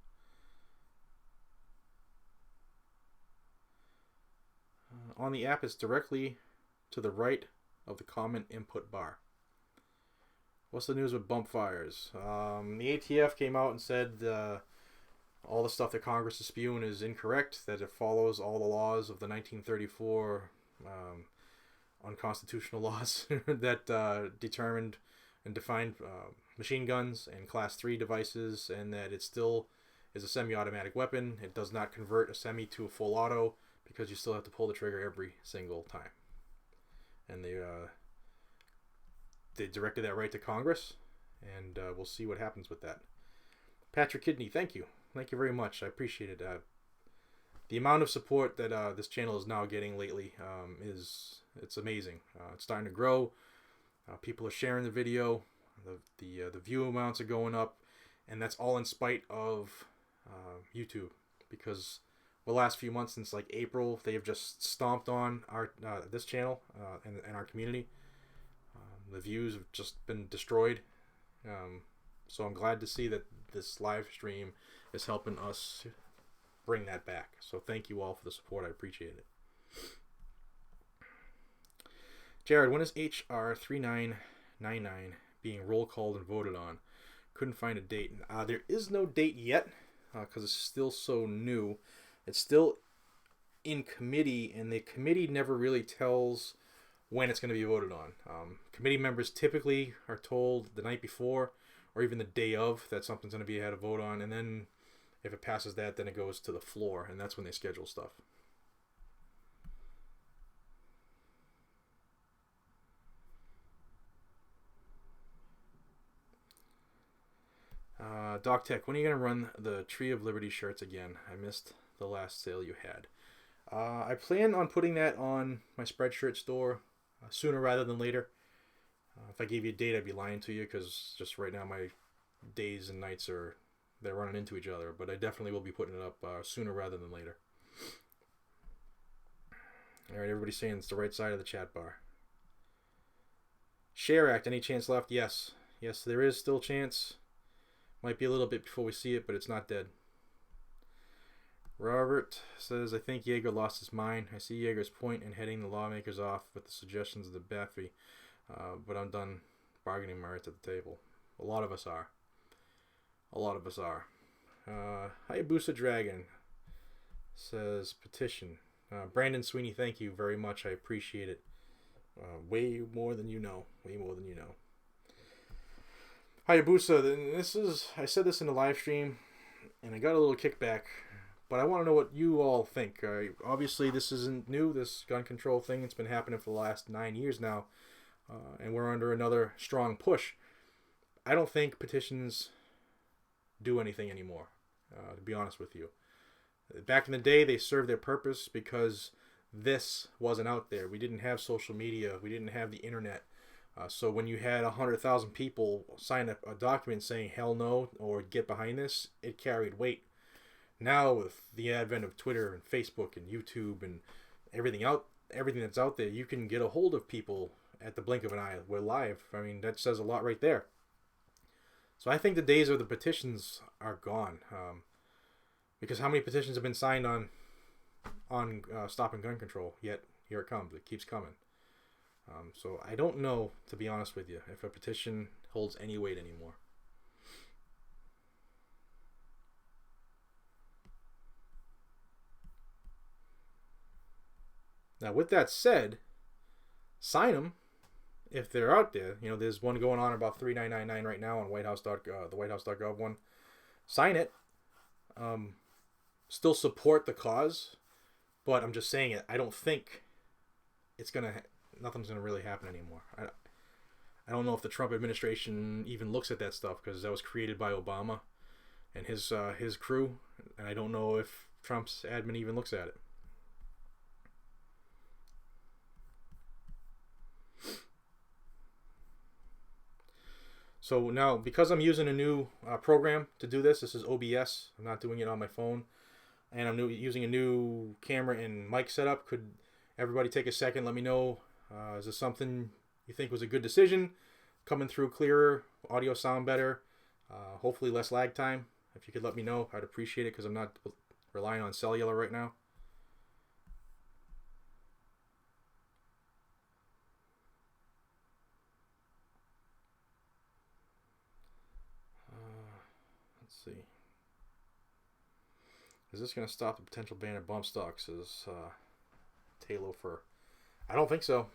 On the app, it's directly to the right of the comment input bar. What's the news with bump fires? The ATF came out and said all the stuff that Congress is spewing is incorrect, that it follows all the laws of the 1934 unconstitutional laws that determined and defined machine guns and class 3 devices, and that it's still is a semi-automatic weapon. It does not convert a semi to a full auto because you still have to pull the trigger every single time. And they directed that right to Congress, and we'll see what happens with that. Patrick Kidney, thank you. Thank you very much. I appreciate it. The amount of support that this channel is now getting lately it's amazing. It's starting to grow. People are sharing the video. The view amounts are going up, and that's all in spite of YouTube, because the last few months, since like April, they have just stomped on our this channel and our community. The views have just been destroyed. So I'm glad to see that this live stream is helping us bring that back. So thank you all for the support. I appreciate it. Jared, when is HR 3999 being roll called and voted on? Couldn't find a date. There is no date yet because it's still so new. It's still in committee, and the committee never really tells when it's going to be voted on. Committee members typically are told the night before or even the day of that something's going to be had a vote on, and then if it passes that, then it goes to the floor, and that's when they schedule stuff. Doc Tech, when are you going to run the Tree of Liberty shirts again? I missed the last sale you had. I plan on putting that on my Spreadshirt store sooner rather than later. If I gave you a date, I'd be lying to you, because just right now my days and nights they're running into each other. But I definitely will be putting it up sooner rather than later. All right, everybody's saying it's the right side of the chat bar. Share Act, any chance left? Yes. Yes, there is still chance. Might be a little bit before we see it, but it's not dead. Robert says, I think Yeager lost his mind. I see Yeager's point in heading the lawmakers off with the suggestions of the Baffy, but I'm done bargaining my rights at the table. A lot of us are. A lot of us are. Hayabusa Dragon says, petition. Brandon Sweeney, thank you very much. I appreciate it. Way more than you know. Way more than you know. Hayabusa, I said this in the live stream, and I got a little kickback, but I want to know what you all think. Obviously, this isn't new, this gun control thing. It's been happening for the last 9 years now, and we're under another strong push. I don't think petitions do anything anymore, to be honest with you. Back in the day, they served their purpose because this wasn't out there. We didn't have social media. We didn't have the internet. So when you had 100,000 people sign a document saying hell no or get behind this, it carried weight. Now with the advent of Twitter and Facebook and YouTube and everything that's out there, you can get a hold of people at the blink of an eye. We're live. I mean, that says a lot right there. So I think the days of the petitions are gone. Because how many petitions have been signed on stopping gun control? Yet here it comes. It keeps coming. So I don't know, to be honest with you, if a petition holds any weight anymore. Now, with that said, sign them if they're out there. You know, there's one going on about 3999 right now on the whitehouse.gov one. Sign it. Still support the cause, but I'm just saying it. I don't think nothing's gonna really happen anymore. I don't know if the Trump administration even looks at that stuff, because that was created by Obama and his crew, and I don't know if Trump's admin even looks at it. So now, because I'm using a new program to do this is OBS. I'm not doing it on my phone, and I'm using a new camera and mic setup. Could everybody take a second? Let me know. Is this something you think was a good decision? Coming through clearer, audio sound better, hopefully less lag time. If you could let me know, I'd appreciate it, because I'm not relying on cellular right now. Let's see. Is this going to stop the potential ban of bump stocks? Is Talo for? I don't think so.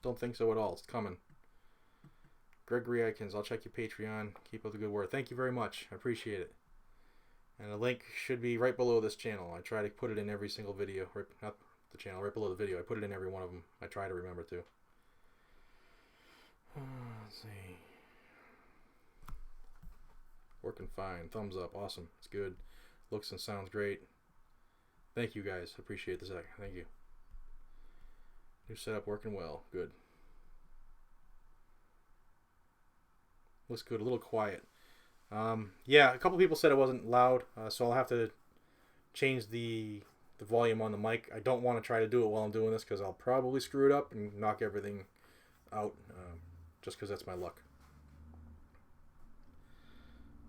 Don't think so at all. It's coming. Gregory Aikens, I'll check your Patreon. Keep up the good work. Thank you very much. I appreciate it. And a link should be right below this channel. I try to put it in every single video. Not the channel, right below the video. I put it in every one of them. I try to remember to. Let's see. Working fine. Thumbs up. Awesome. It's good. Looks and sounds great. Thank you guys. Appreciate this. Thank you. New setup working well. Good. Looks good. A little quiet. Yeah, a couple people said it wasn't loud, so I'll have to change the volume on the mic. I don't want to try to do it while I'm doing this because I'll probably screw it up and knock everything out, just because that's my luck.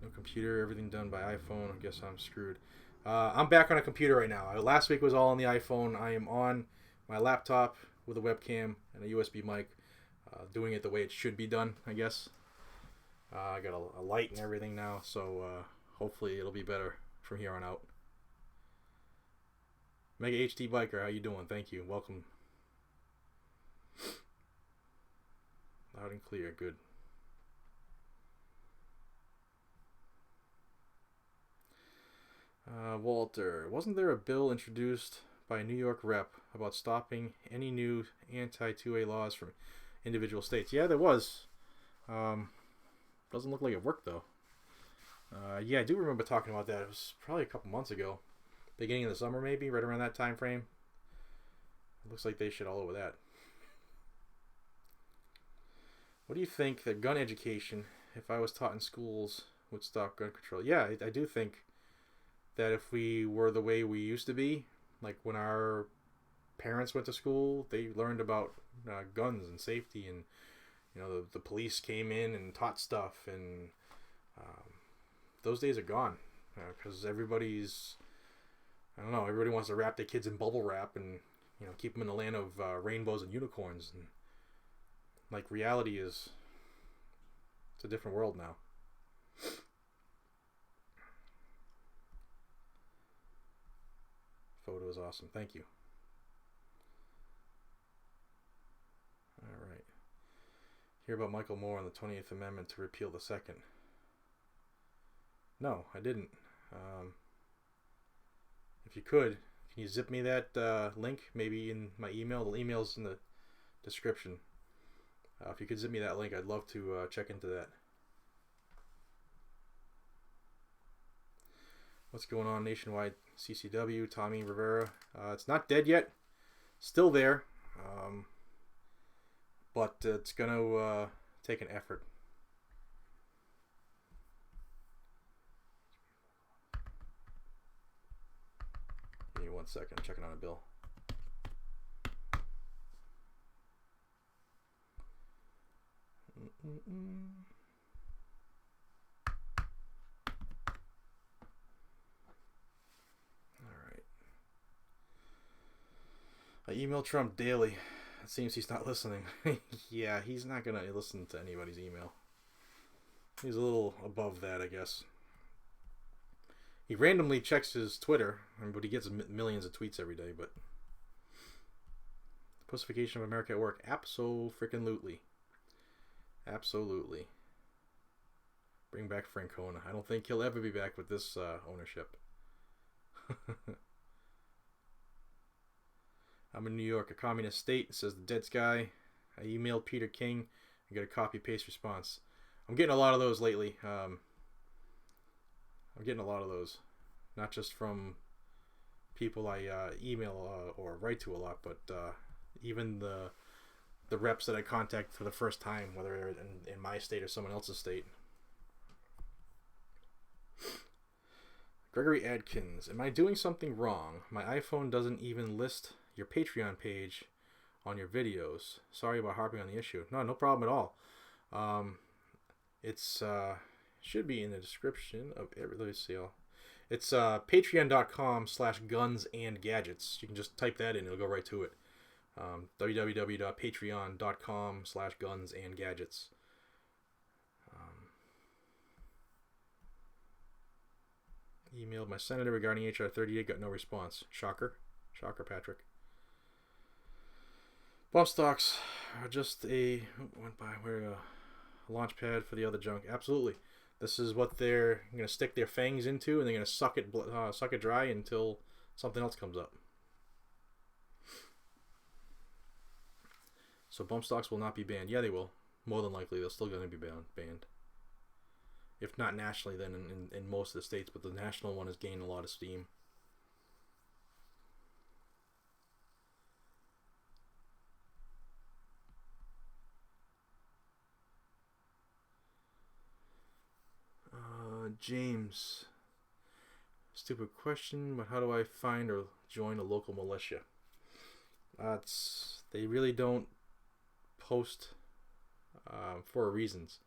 No computer, everything done by iPhone. I guess I'm screwed. I'm back on a computer right now. Last week was all on the iPhone. I am on my laptop with a webcam and a USB mic, doing it the way it should be done, I guess. I got a light and everything now, so hopefully it'll be better from here on out. Mega HD Biker, how you doing? Thank you. Welcome. Loud and clear. Good. Walter, wasn't there a bill introduced by a New York rep about stopping any new anti-2A laws from individual states? Yeah, there was. Doesn't look like it worked, though. Yeah, I do remember talking about that. It was probably a couple months ago. Beginning of the summer, maybe, right around that time frame. It looks like they shit all over that. What do you think that gun education, if I was taught in schools, would stop gun control? Yeah, I do think that if we were the way we used to be, like when our parents went to school, they learned about guns and safety, and you know, the police came in and taught stuff, and those days are gone because everybody's, I don't know, everybody wants to wrap their kids in bubble wrap and, you know, keep them in the land of rainbows and unicorns, and like reality is, it's a different world now. Photo is awesome. Thank you. All right. Hear about Michael Moore and the 20th Amendment to repeal the Second. No, I didn't. If you could, can you zip me that link, maybe in my email? The email's in the description. If you could zip me that link, I'd love to check into that. What's going on nationwide? CCW, Tommy Rivera. It's not dead yet. Still there. But it's going to take an effort. Give me 1 second. I'm checking on a bill. Alright. I email Trump daily. It seems he's not listening. Yeah, he's not going to listen to anybody's email. He's a little above that, I guess. He randomly checks his Twitter, but he gets millions of tweets every day. But pussification of America at work, abso-freaking-lutely. Absolutely. Bring back Francona. I don't think he'll ever be back with this ownership. I'm in New York, a communist state, says the dead sky. I emailed Peter King and got a copy-paste response. I'm getting a lot of those lately. I'm getting a lot of those. Not just from people I email or write to a lot, but even the reps that I contact for the first time, whether in my state or someone else's state. Gregory Adkins, am I doing something wrong? My iPhone doesn't even list your Patreon page on your videos. Sorry about harping on the issue. No problem at all. It's should be in the description of every. Let me see. It's patreon.com/gunsandgadgets. You can just type that in; it'll go right to it. www.patreon.com/gunsandgadgets. Emailed my senator regarding HR 38, got no response. Shocker, Patrick. Bump stocks are just a launch pad for the other junk. Absolutely. This is what they're going to stick their fangs into, and they're going to suck it dry until something else comes up. So bump stocks will not be banned. Yeah, they will. More than likely, they're still going to be banned. If not nationally, then in most of the states. But the national one has gained a lot of steam. James. Stupid question, but how do I find or join a local militia? They really don't post for reasons.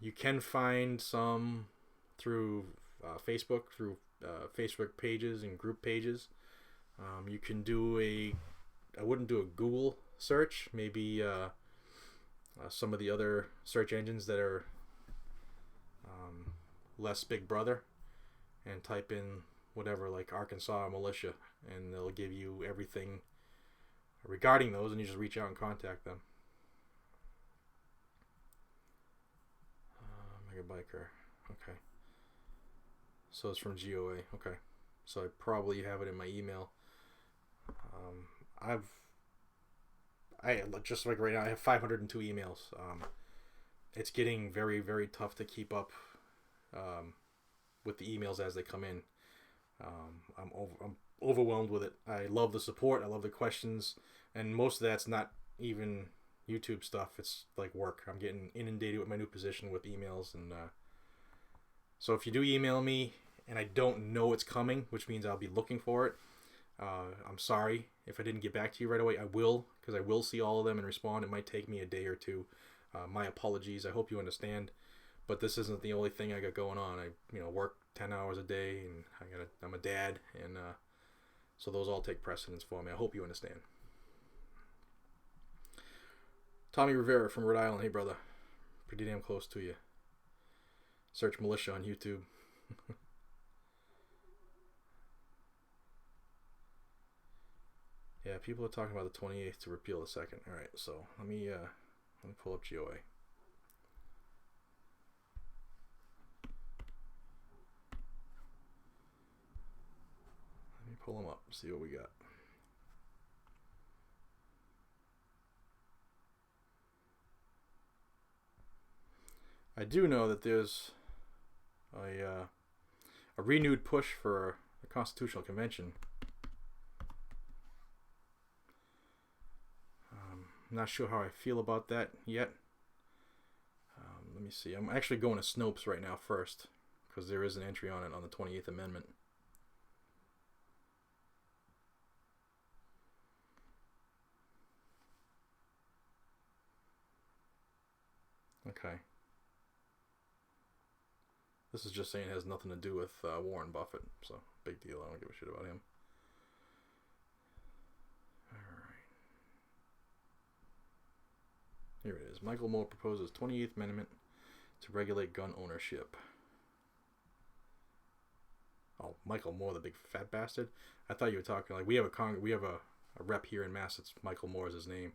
You can find some through Facebook, through Facebook pages and group pages. You can do I wouldn't do a Google search. Maybe some of the other search engines that are less Big Brother, and type in whatever, like Arkansas militia, and they'll give you everything regarding those, and you just reach out and contact them. Mega Biker. Okay. So it's from GOA. Okay. So I probably have it in my email. I just like right now, I have 502 emails. It's getting very, very tough to keep up with the emails as they come in. I'm overwhelmed with it. I love the support. I love the questions, and most of that's not even YouTube stuff. It's like work. I'm getting inundated with my new position with emails, and so if you do email me and I don't know it's coming, which means I'll be looking for it, I'm sorry if I didn't get back to you right away. I will, because I will see all of them and respond. It might take me a day or two. My apologies. I hope you understand. But this isn't the only thing I got going on. I work 10 hours a day, and I'm a dad, and so those all take precedence for me. I hope you understand. Tommy Rivera from Rhode Island. Hey, brother. Pretty damn close to you. Search militia on YouTube. Yeah, people are talking about the 28th to repeal the 2nd. All right, so let me pull up GOA. Let me pull them up, see what we got. I do know that there's a renewed push for a constitutional convention. I'm not sure how I feel about that yet. Let me see. I'm actually going to Snopes right now first, because there is an entry on it on the 28th Amendment. Okay. This is just saying it has nothing to do with Warren Buffett, so big deal. I don't give a shit about him. Here it is. Michael Moore proposes 28th Amendment to regulate gun ownership. Oh, Michael Moore, the big fat bastard. I thought you were talking like we have a rep here in Mass. It's Michael Moore is his name.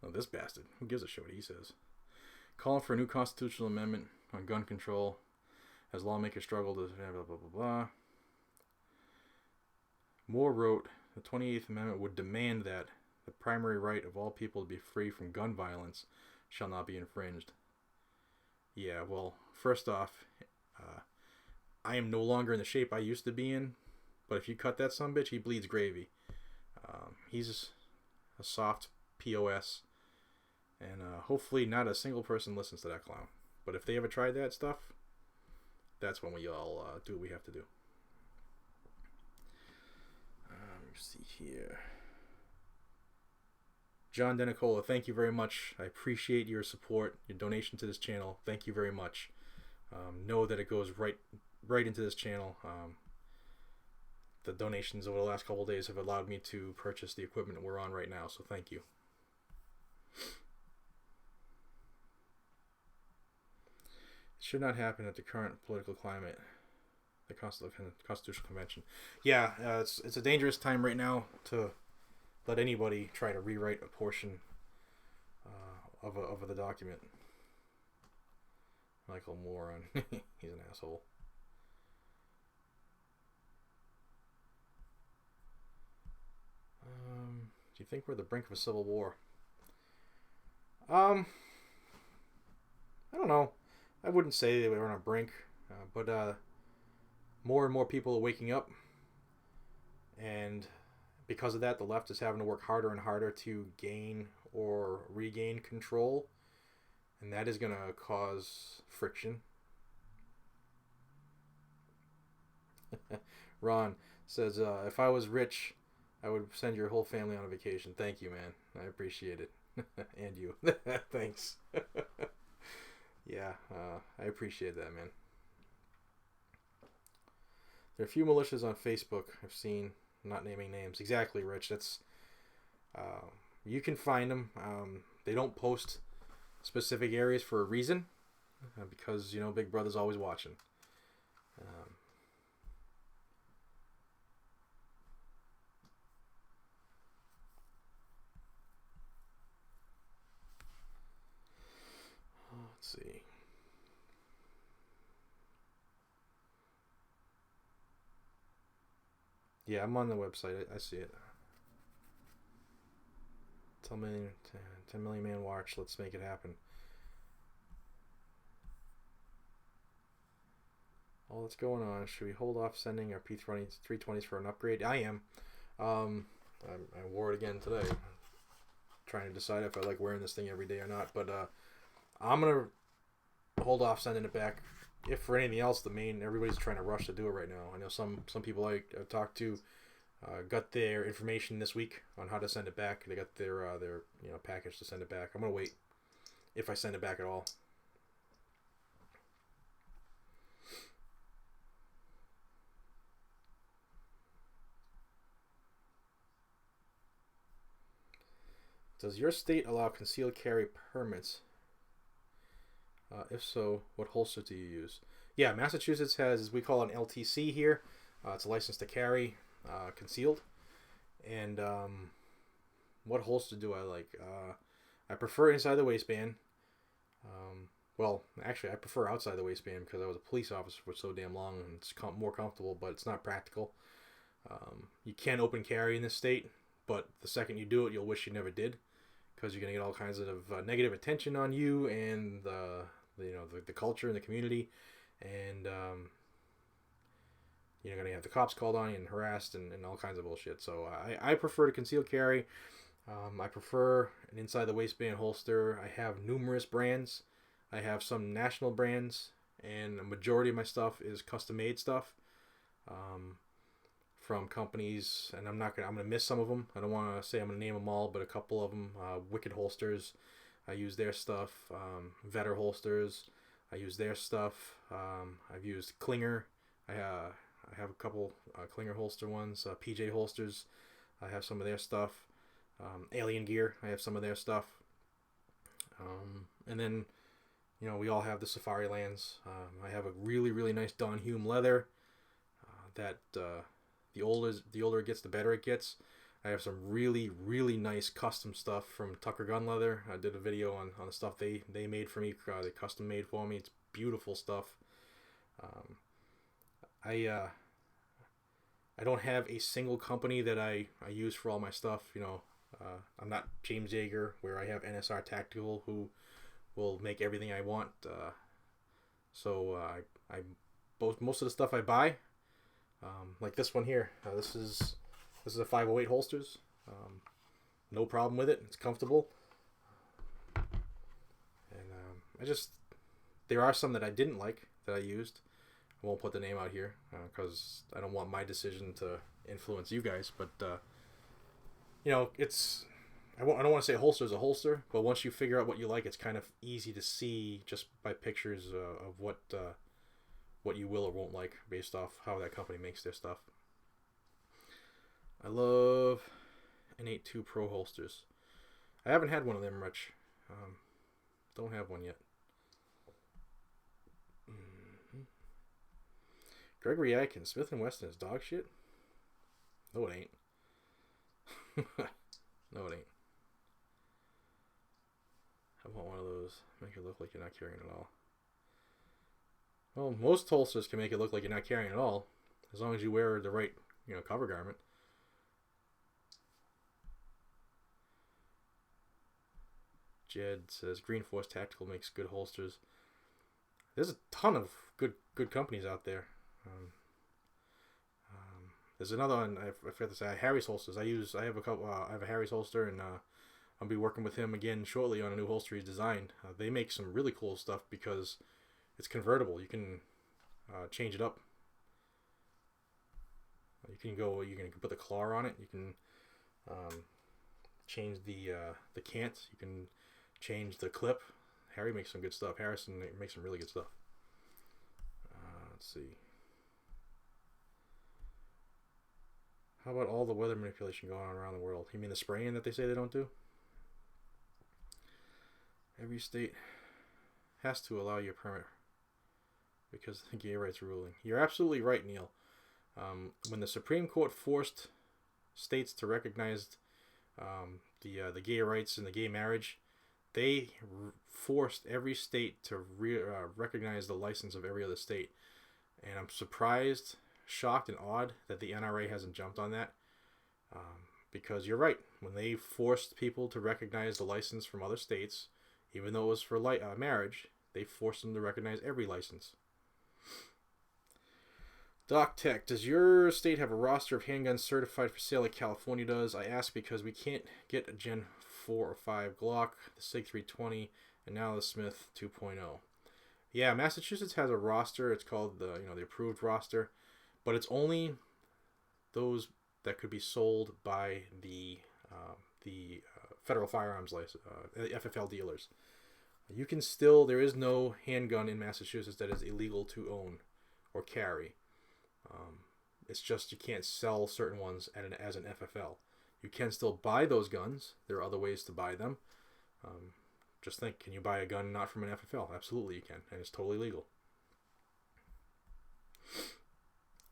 Oh, this bastard. Who gives a shit what he says? Calling for a new constitutional amendment on gun control as lawmakers struggle to blah blah blah blah. Moore wrote the 28th Amendment would demand that the primary right of all people to be free from gun violence shall not be infringed. Yeah, well, first off, I am no longer in the shape I used to be in, but if you cut that sumbitch, he bleeds gravy. He's a soft POS, and hopefully not a single person listens to that clown. But if they ever tried that stuff, that's when we all do what we have to do. Let me see here. John Denicola, thank you very much. I appreciate your support, your donation to this channel. Thank you very much. Know that it goes right into this channel. The donations over the last couple of days have allowed me to purchase the equipment we're on right now, so thank you. It should not happen at the current political climate. The Constitutional Convention. Yeah, it's a dangerous time right now to let anybody try to rewrite a portion of the document. Michael Moron. He's an asshole. Do you think we're at the brink of a civil war? I don't know. I wouldn't say they were on a brink, but more and more people are waking up, and because of that, the left is having to work harder and harder to gain or regain control, and that is going to cause friction. Ron says, if I was rich, I would send your whole family on a vacation. Thank you, man. I appreciate it. And you. Thanks. Yeah, I appreciate that, man. There are a few militias on Facebook I've seen, not naming names. Exactly, Rich. That's you can find them. They don't post specific areas for a reason, because Big Brother's always watching. Let's see. Yeah, I'm on the website. I see it. 10 million man watch. Let's make it happen. Oh, what's going on? Should we hold off sending our P320s for an upgrade? I am. I wore it again today. Trying to decide if I like wearing this thing every day or not. But I'm going to hold off sending it back. If for anything else, everybody's trying to rush to do it right now. I know some people I talked to got their information this week on how to send it back. They got their package to send it back. I'm gonna wait if I send it back at all. Does your state allow concealed carry permits? If so, what holster do you use? Yeah, Massachusetts has, as we call it, an LTC here. It's a license to carry concealed. And what holster do I like? I prefer inside the waistband. Well, actually, I prefer outside the waistband because I was a police officer for so damn long, and it's more comfortable, but it's not practical. You can open carry in this state, but the second you do it, you'll wish you never did, because you're gonna get all kinds of negative attention on you and the culture and the community, and you're gonna have the cops called on you and harassed and all kinds of bullshit. So I prefer to conceal carry. I prefer an inside the waistband holster. I have numerous brands. I have some national brands, and a majority of my stuff is custom made stuff from companies, and I'm gonna miss some of them. I don't want to say I'm gonna name them all, but a couple of them. Wicked Holsters, I use their stuff. Vetter Holsters, I use their stuff. I've used Klinger. I have a couple Klinger holster ones. PJ Holsters, I have some of their stuff. Alien Gear, I have some of their stuff. And then we all have the Safari Lands. I have a really, really nice Don Hume leather that the older it gets, the better it gets. I have some really, really nice custom stuff from Tucker Gun Leather. I did a video on the stuff they made for me. They custom made for me. It's beautiful stuff. I don't have a single company that I use for all my stuff. I'm not James Yeager, where I have NSR Tactical, who will make everything I want. So most of the stuff I buy, like this one here. This is a 508 holsters. No problem with it. It's comfortable. And there are some that I didn't like that I used. I won't put the name out here because I don't want my decision to influence you guys. But it's I don't want to say holster is a holster, but once you figure out what you like, it's kind of easy to see just by pictures of what you will or won't like based off how that company makes their stuff. I love N82 Pro holsters. I haven't had one of them much. Don't have one yet. Gregory Atkins, Smith & Wesson is dog shit? No, it ain't. No, it ain't. I want one of those. Make it look like you're not carrying it all. Well, most holsters can make it look like you're not carrying at all, as long as you wear the right, cover garment. Jed says Green Force Tactical makes good holsters. There's a ton of good companies out there. There's another one I forgot to say. Harry's holsters. I have a couple. I have a Harry's holster, and I'll be working with him again shortly on a new holster he's designed. They make some really cool stuff because it's convertible. You can change it up. You can put the claw on it. You can change the cant. You can change the clip. Harry makes some good stuff. Harrison makes some really good stuff. Let's see. How about all the weather manipulation going on around the world? You mean the spraying that they say they don't do? Every state has to allow you a permit because of the gay rights ruling. You're absolutely right, Neil. When the Supreme Court forced states to recognize the gay rights and the gay marriage, they forced every state to recognize the license of every other state. And I'm surprised, shocked, and awed that the NRA hasn't jumped on that. Because you're right. When they forced people to recognize the license from other states, even though it was for marriage, they forced them to recognize every license. Doc Tech, does your state have a roster of handguns certified for sale like California does? I ask because we can't get a Gen 4 or 5 Glock, the SIG 320, and now the Smith 2.0. Yeah, Massachusetts has a roster. It's called the approved roster, but it's only those that could be sold by the federal firearms license, FFL dealers. You can still, there is no handgun in Massachusetts that is illegal to own or carry. It's just you can't sell certain ones as an FFL. You can still buy those guns. There are other ways to buy them. Just think, can you buy a gun not from an FFL? Absolutely you can, and it's totally legal.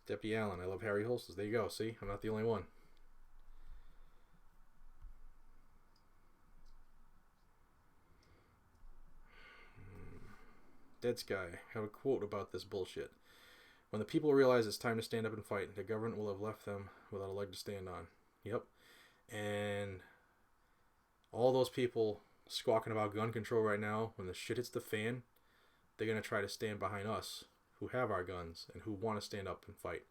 Deputy Allen, I love Harry holsters. There you go. See, I'm not the only one. Dead Sky, I have a quote about this bullshit. When the people realize it's time to stand up and fight, the government will have left them without a leg to stand on. Yep. And all those people squawking about gun control right now, when the shit hits the fan, they're going to try to stand behind us who have our guns and who want to stand up and fight.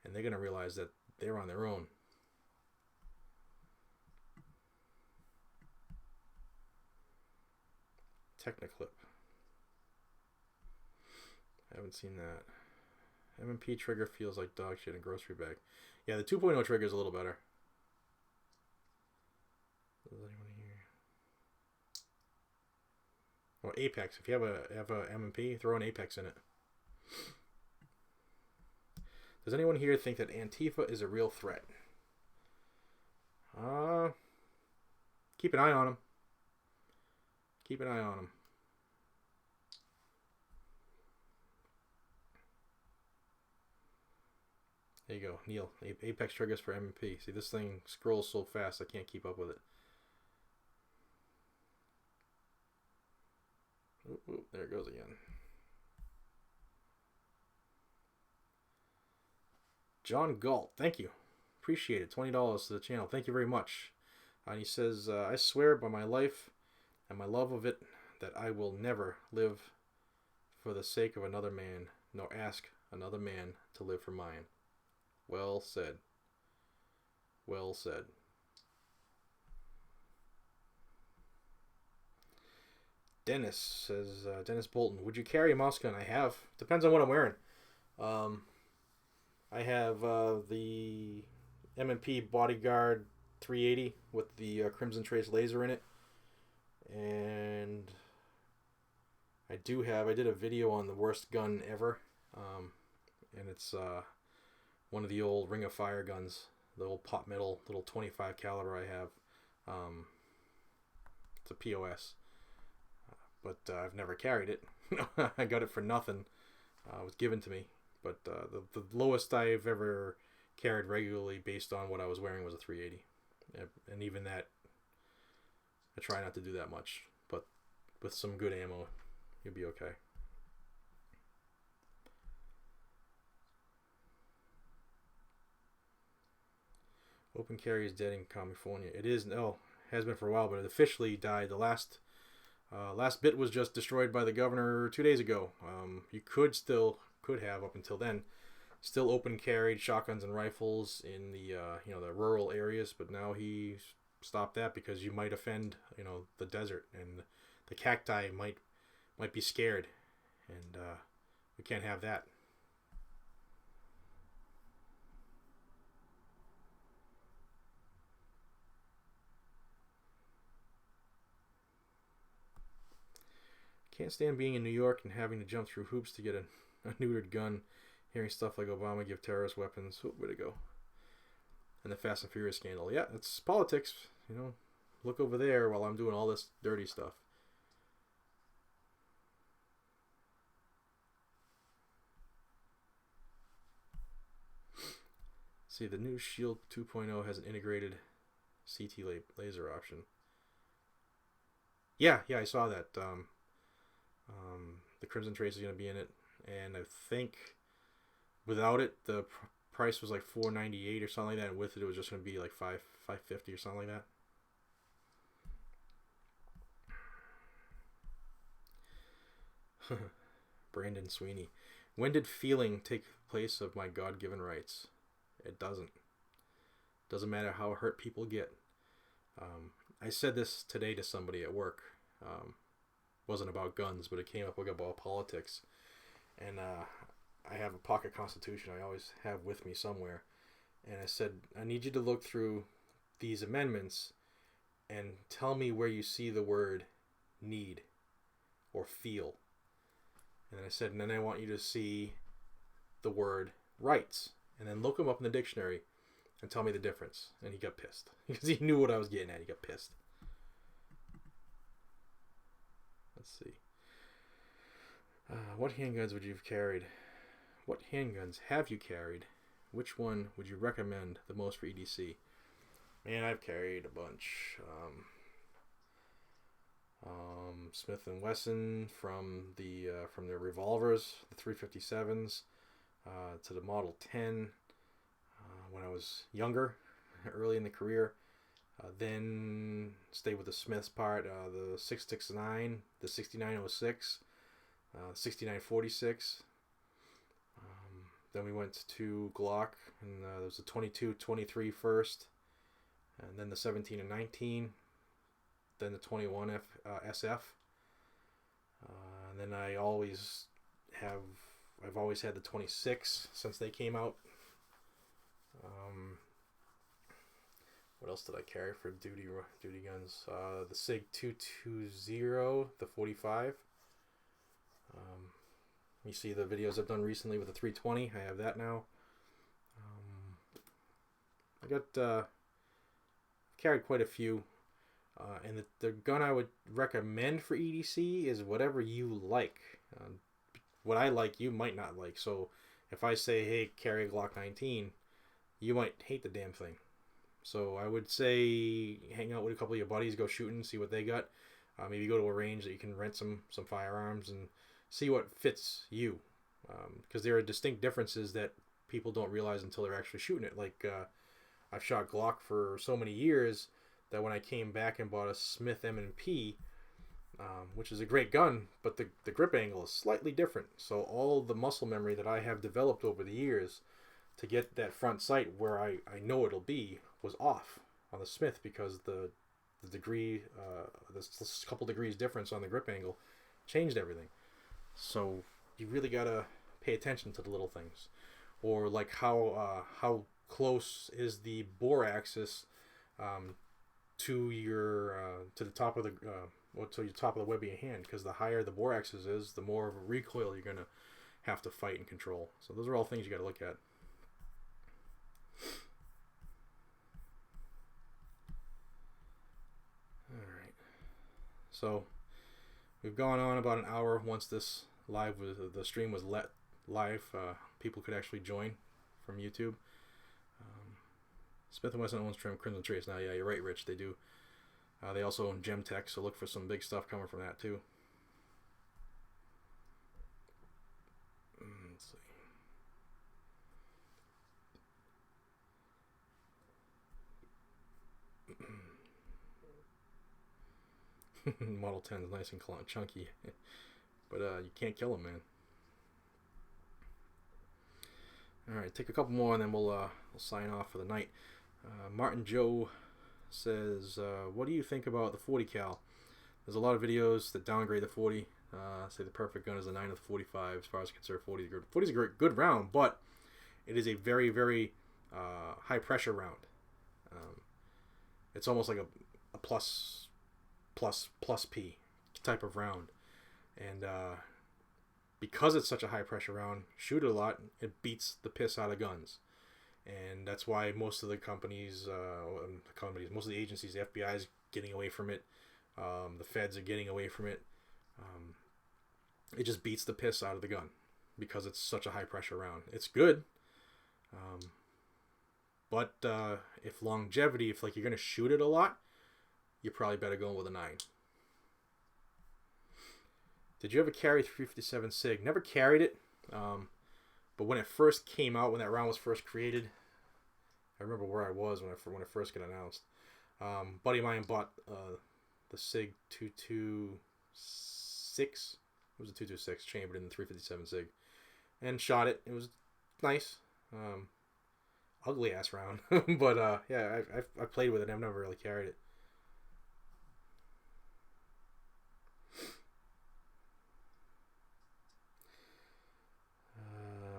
And they're going to realize that they're on their own. Techniclip. I haven't seen that. M&P trigger feels like dog shit in a grocery bag. Yeah, the 2.0 trigger is a little better. Does anyone here? Oh, Apex. If you have a M&P, throw an Apex in it. Does anyone here think that Antifa is a real threat? Keep an eye on them. Keep an eye on them. There you go, Neil. Apex triggers for M&P. See, this thing scrolls so fast I can't keep up with it. Ooh, there it goes again. John Galt, thank you. Appreciate it. $20 to the channel. Thank you very much. And he says, I swear by my life and my love of it that I will never live for the sake of another man, nor ask another man to live for mine. Well said. Well said. Dennis says, Dennis Bolton, would you carry a mouse gun? I have. Depends on what I'm wearing. I have the M&P Bodyguard 380 with the Crimson Trace laser in it. And I did a video on the worst gun ever. And it's one of the old Ring of Fire guns, the old pot metal little 25 caliber I have. It's a POS, but I've never carried it. I got it for nothing. It was given to me, but the lowest I've ever carried regularly based on what I was wearing was a 380, and even that, I try not to do that much, but with some good ammo, you'll be okay. Open carry is dead in California. It is, no, has been for a while, but it officially died. The last bit was just destroyed by the governor 2 days ago. You could have up until then still open carried shotguns and rifles in the the rural areas, but now he stopped that because you might offend the desert, and the cacti might be scared, and we can't have that. Can't stand being in New York and having to jump through hoops to get a neutered gun. Hearing stuff like Obama give terrorists weapons. Where to go? And the Fast and Furious scandal. Yeah, it's politics. Look over there while I'm doing all this dirty stuff. See, the new Shield 2.0 has an integrated CT laser option. Yeah, I saw that. The Crimson Trace is going to be in it, and I think without it, the price was like $498 or something like that, and with it, it was just going to be like $550 or something like that. Brandon Sweeney. When did feeling take place of my God-given rights? It doesn't. Doesn't matter how hurt people get. I said this today to somebody at work. Wasn't about guns, but it came up about politics. And I have a pocket constitution I always have with me somewhere. And I said, I need you to look through these amendments and tell me where you see the word need or feel. And I said, and then I want you to see the word rights. And then look them up in the dictionary and tell me the difference. And he got pissed. Because he knew what I was getting at. He got pissed. Let's see. What handguns would you have carried? What handguns have you carried? Which one would you recommend the most for EDC? Man, I've carried a bunch. Smith & Wesson from their revolvers, the 357s, to the Model 10 when I was younger, early in the career. Then stayed with the Smiths part, the 669, the 6906, 6946. Then we went to Glock, and there was the 22, 23 first, and then the 17 and 19, then the 21 SF. And then I've always had the 26 since they came out. What else did I carry for duty guns? The SIG 220, the 45. You see the videos I've done recently with the 320. I have that now. I got carried quite a few. And the gun I would recommend for EDC is whatever you like. What I like, you might not like. So if I say, hey, carry a Glock 19, you might hate the damn thing. So I would say hang out with a couple of your buddies, go shooting, see what they got. Maybe go to a range that you can rent some firearms and see what fits you. Because there are distinct differences that people don't realize until they're actually shooting it. Like I've shot Glock for so many years that when I came back and bought a Smith M&P, which is a great gun, but the grip angle is slightly different. So all the muscle memory that I have developed over the years to get that front sight where I know it'll be was off on the Smith because the degree, this couple degrees difference on the grip angle changed everything. So you really gotta pay attention to the little things, or like how close is the bore axis to the top of the to the top of the web of your hand, because the higher the bore axis is, the more of a recoil you're gonna have to fight and control. So those are all things you got to look at. Alright, so we've gone on about an hour. Once the stream was let live, people could actually join from YouTube. Smith & Wesson owns Crimson Trace now. Yeah, you're right, Rich. They do. They also own Gemtech, so look for some big stuff coming from that too. Let's see. Model 10 is nice and chunky. But you can't kill them, man. Alright, take a couple more and then we'll sign off for the night. Martin Joe says, what do you think about the 40 cal? There's a lot of videos that downgrade the 40. Say the perfect gun is a 9 with 45. As far as I consider 40 is good. 40 is a good round, but it is a very, very high pressure round. It's almost like a plus P type of round. And because it's such a high pressure round, shoot it a lot, it beats the piss out of guns. And that's why most of the companies, most of the agencies, the FBI is getting away from it. The feds are getting away from it. It just beats the piss out of the gun because it's such a high pressure round. It's good. But if longevity, if like you're going to shoot it a lot, you're probably better going with a 9. Did you ever carry 357 SIG? Never carried it. But when it first came out, when that round was first created, I remember where I was when it first got announced. Buddy of mine bought the SIG 226. It was a 226 chambered in the 357 SIG, and shot it. It was nice. Ugly ass round, but yeah, I played with it. I've never really carried it.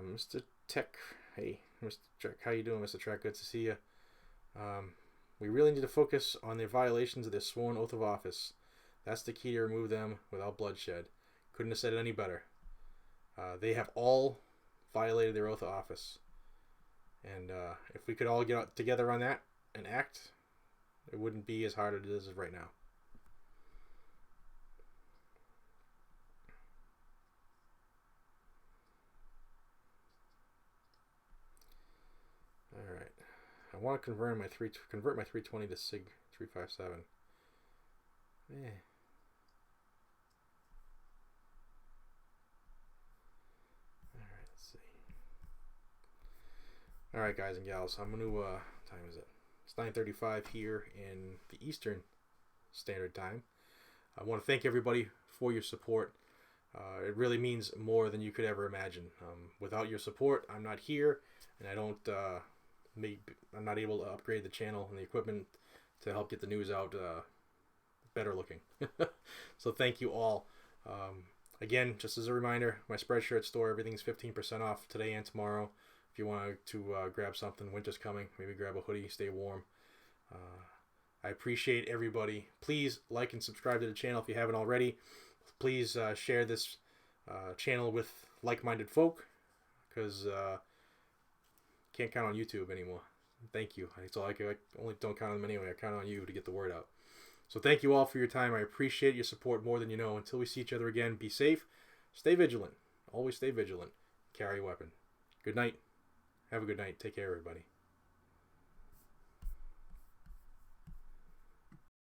Mr. Tech, hey, Mr. Trek, how you doing, Mr. Trek? Good to see you. We really need to focus on their violations of their sworn oath of office. That's the key to remove them without bloodshed. Couldn't have said it any better. They have all violated their oath of office. And if we could all get together on that and act, it wouldn't be as hard as it is right now. All right. I want to convert my 320 to SIG 357. Yeah. Alright, let's see. Alright, guys and gals, I'm going to, what time is it? It's 9:35 here in the Eastern Standard Time. I want to thank everybody for your support. It really means more than you could ever imagine. Without your support, I'm not here, and I'm not able to upgrade the channel and the equipment to help get the news out better looking. So thank you all. Again, just as a reminder, my Spreadshirt store, everything's 15% off today and tomorrow. If you want to grab something, winter's coming, maybe grab a hoodie, stay warm. I appreciate everybody. Please like and subscribe to the channel if you haven't already. Please share this channel with like-minded folk, because can't count on YouTube anymore. Thank you. I only don't count on them anyway. I count on you to get the word out. So thank you all for your time. I appreciate your support more than you know. Until we see each other again, be safe, stay vigilant. Always stay vigilant. Carry a weapon. Good night. Have a good night. Take care, everybody.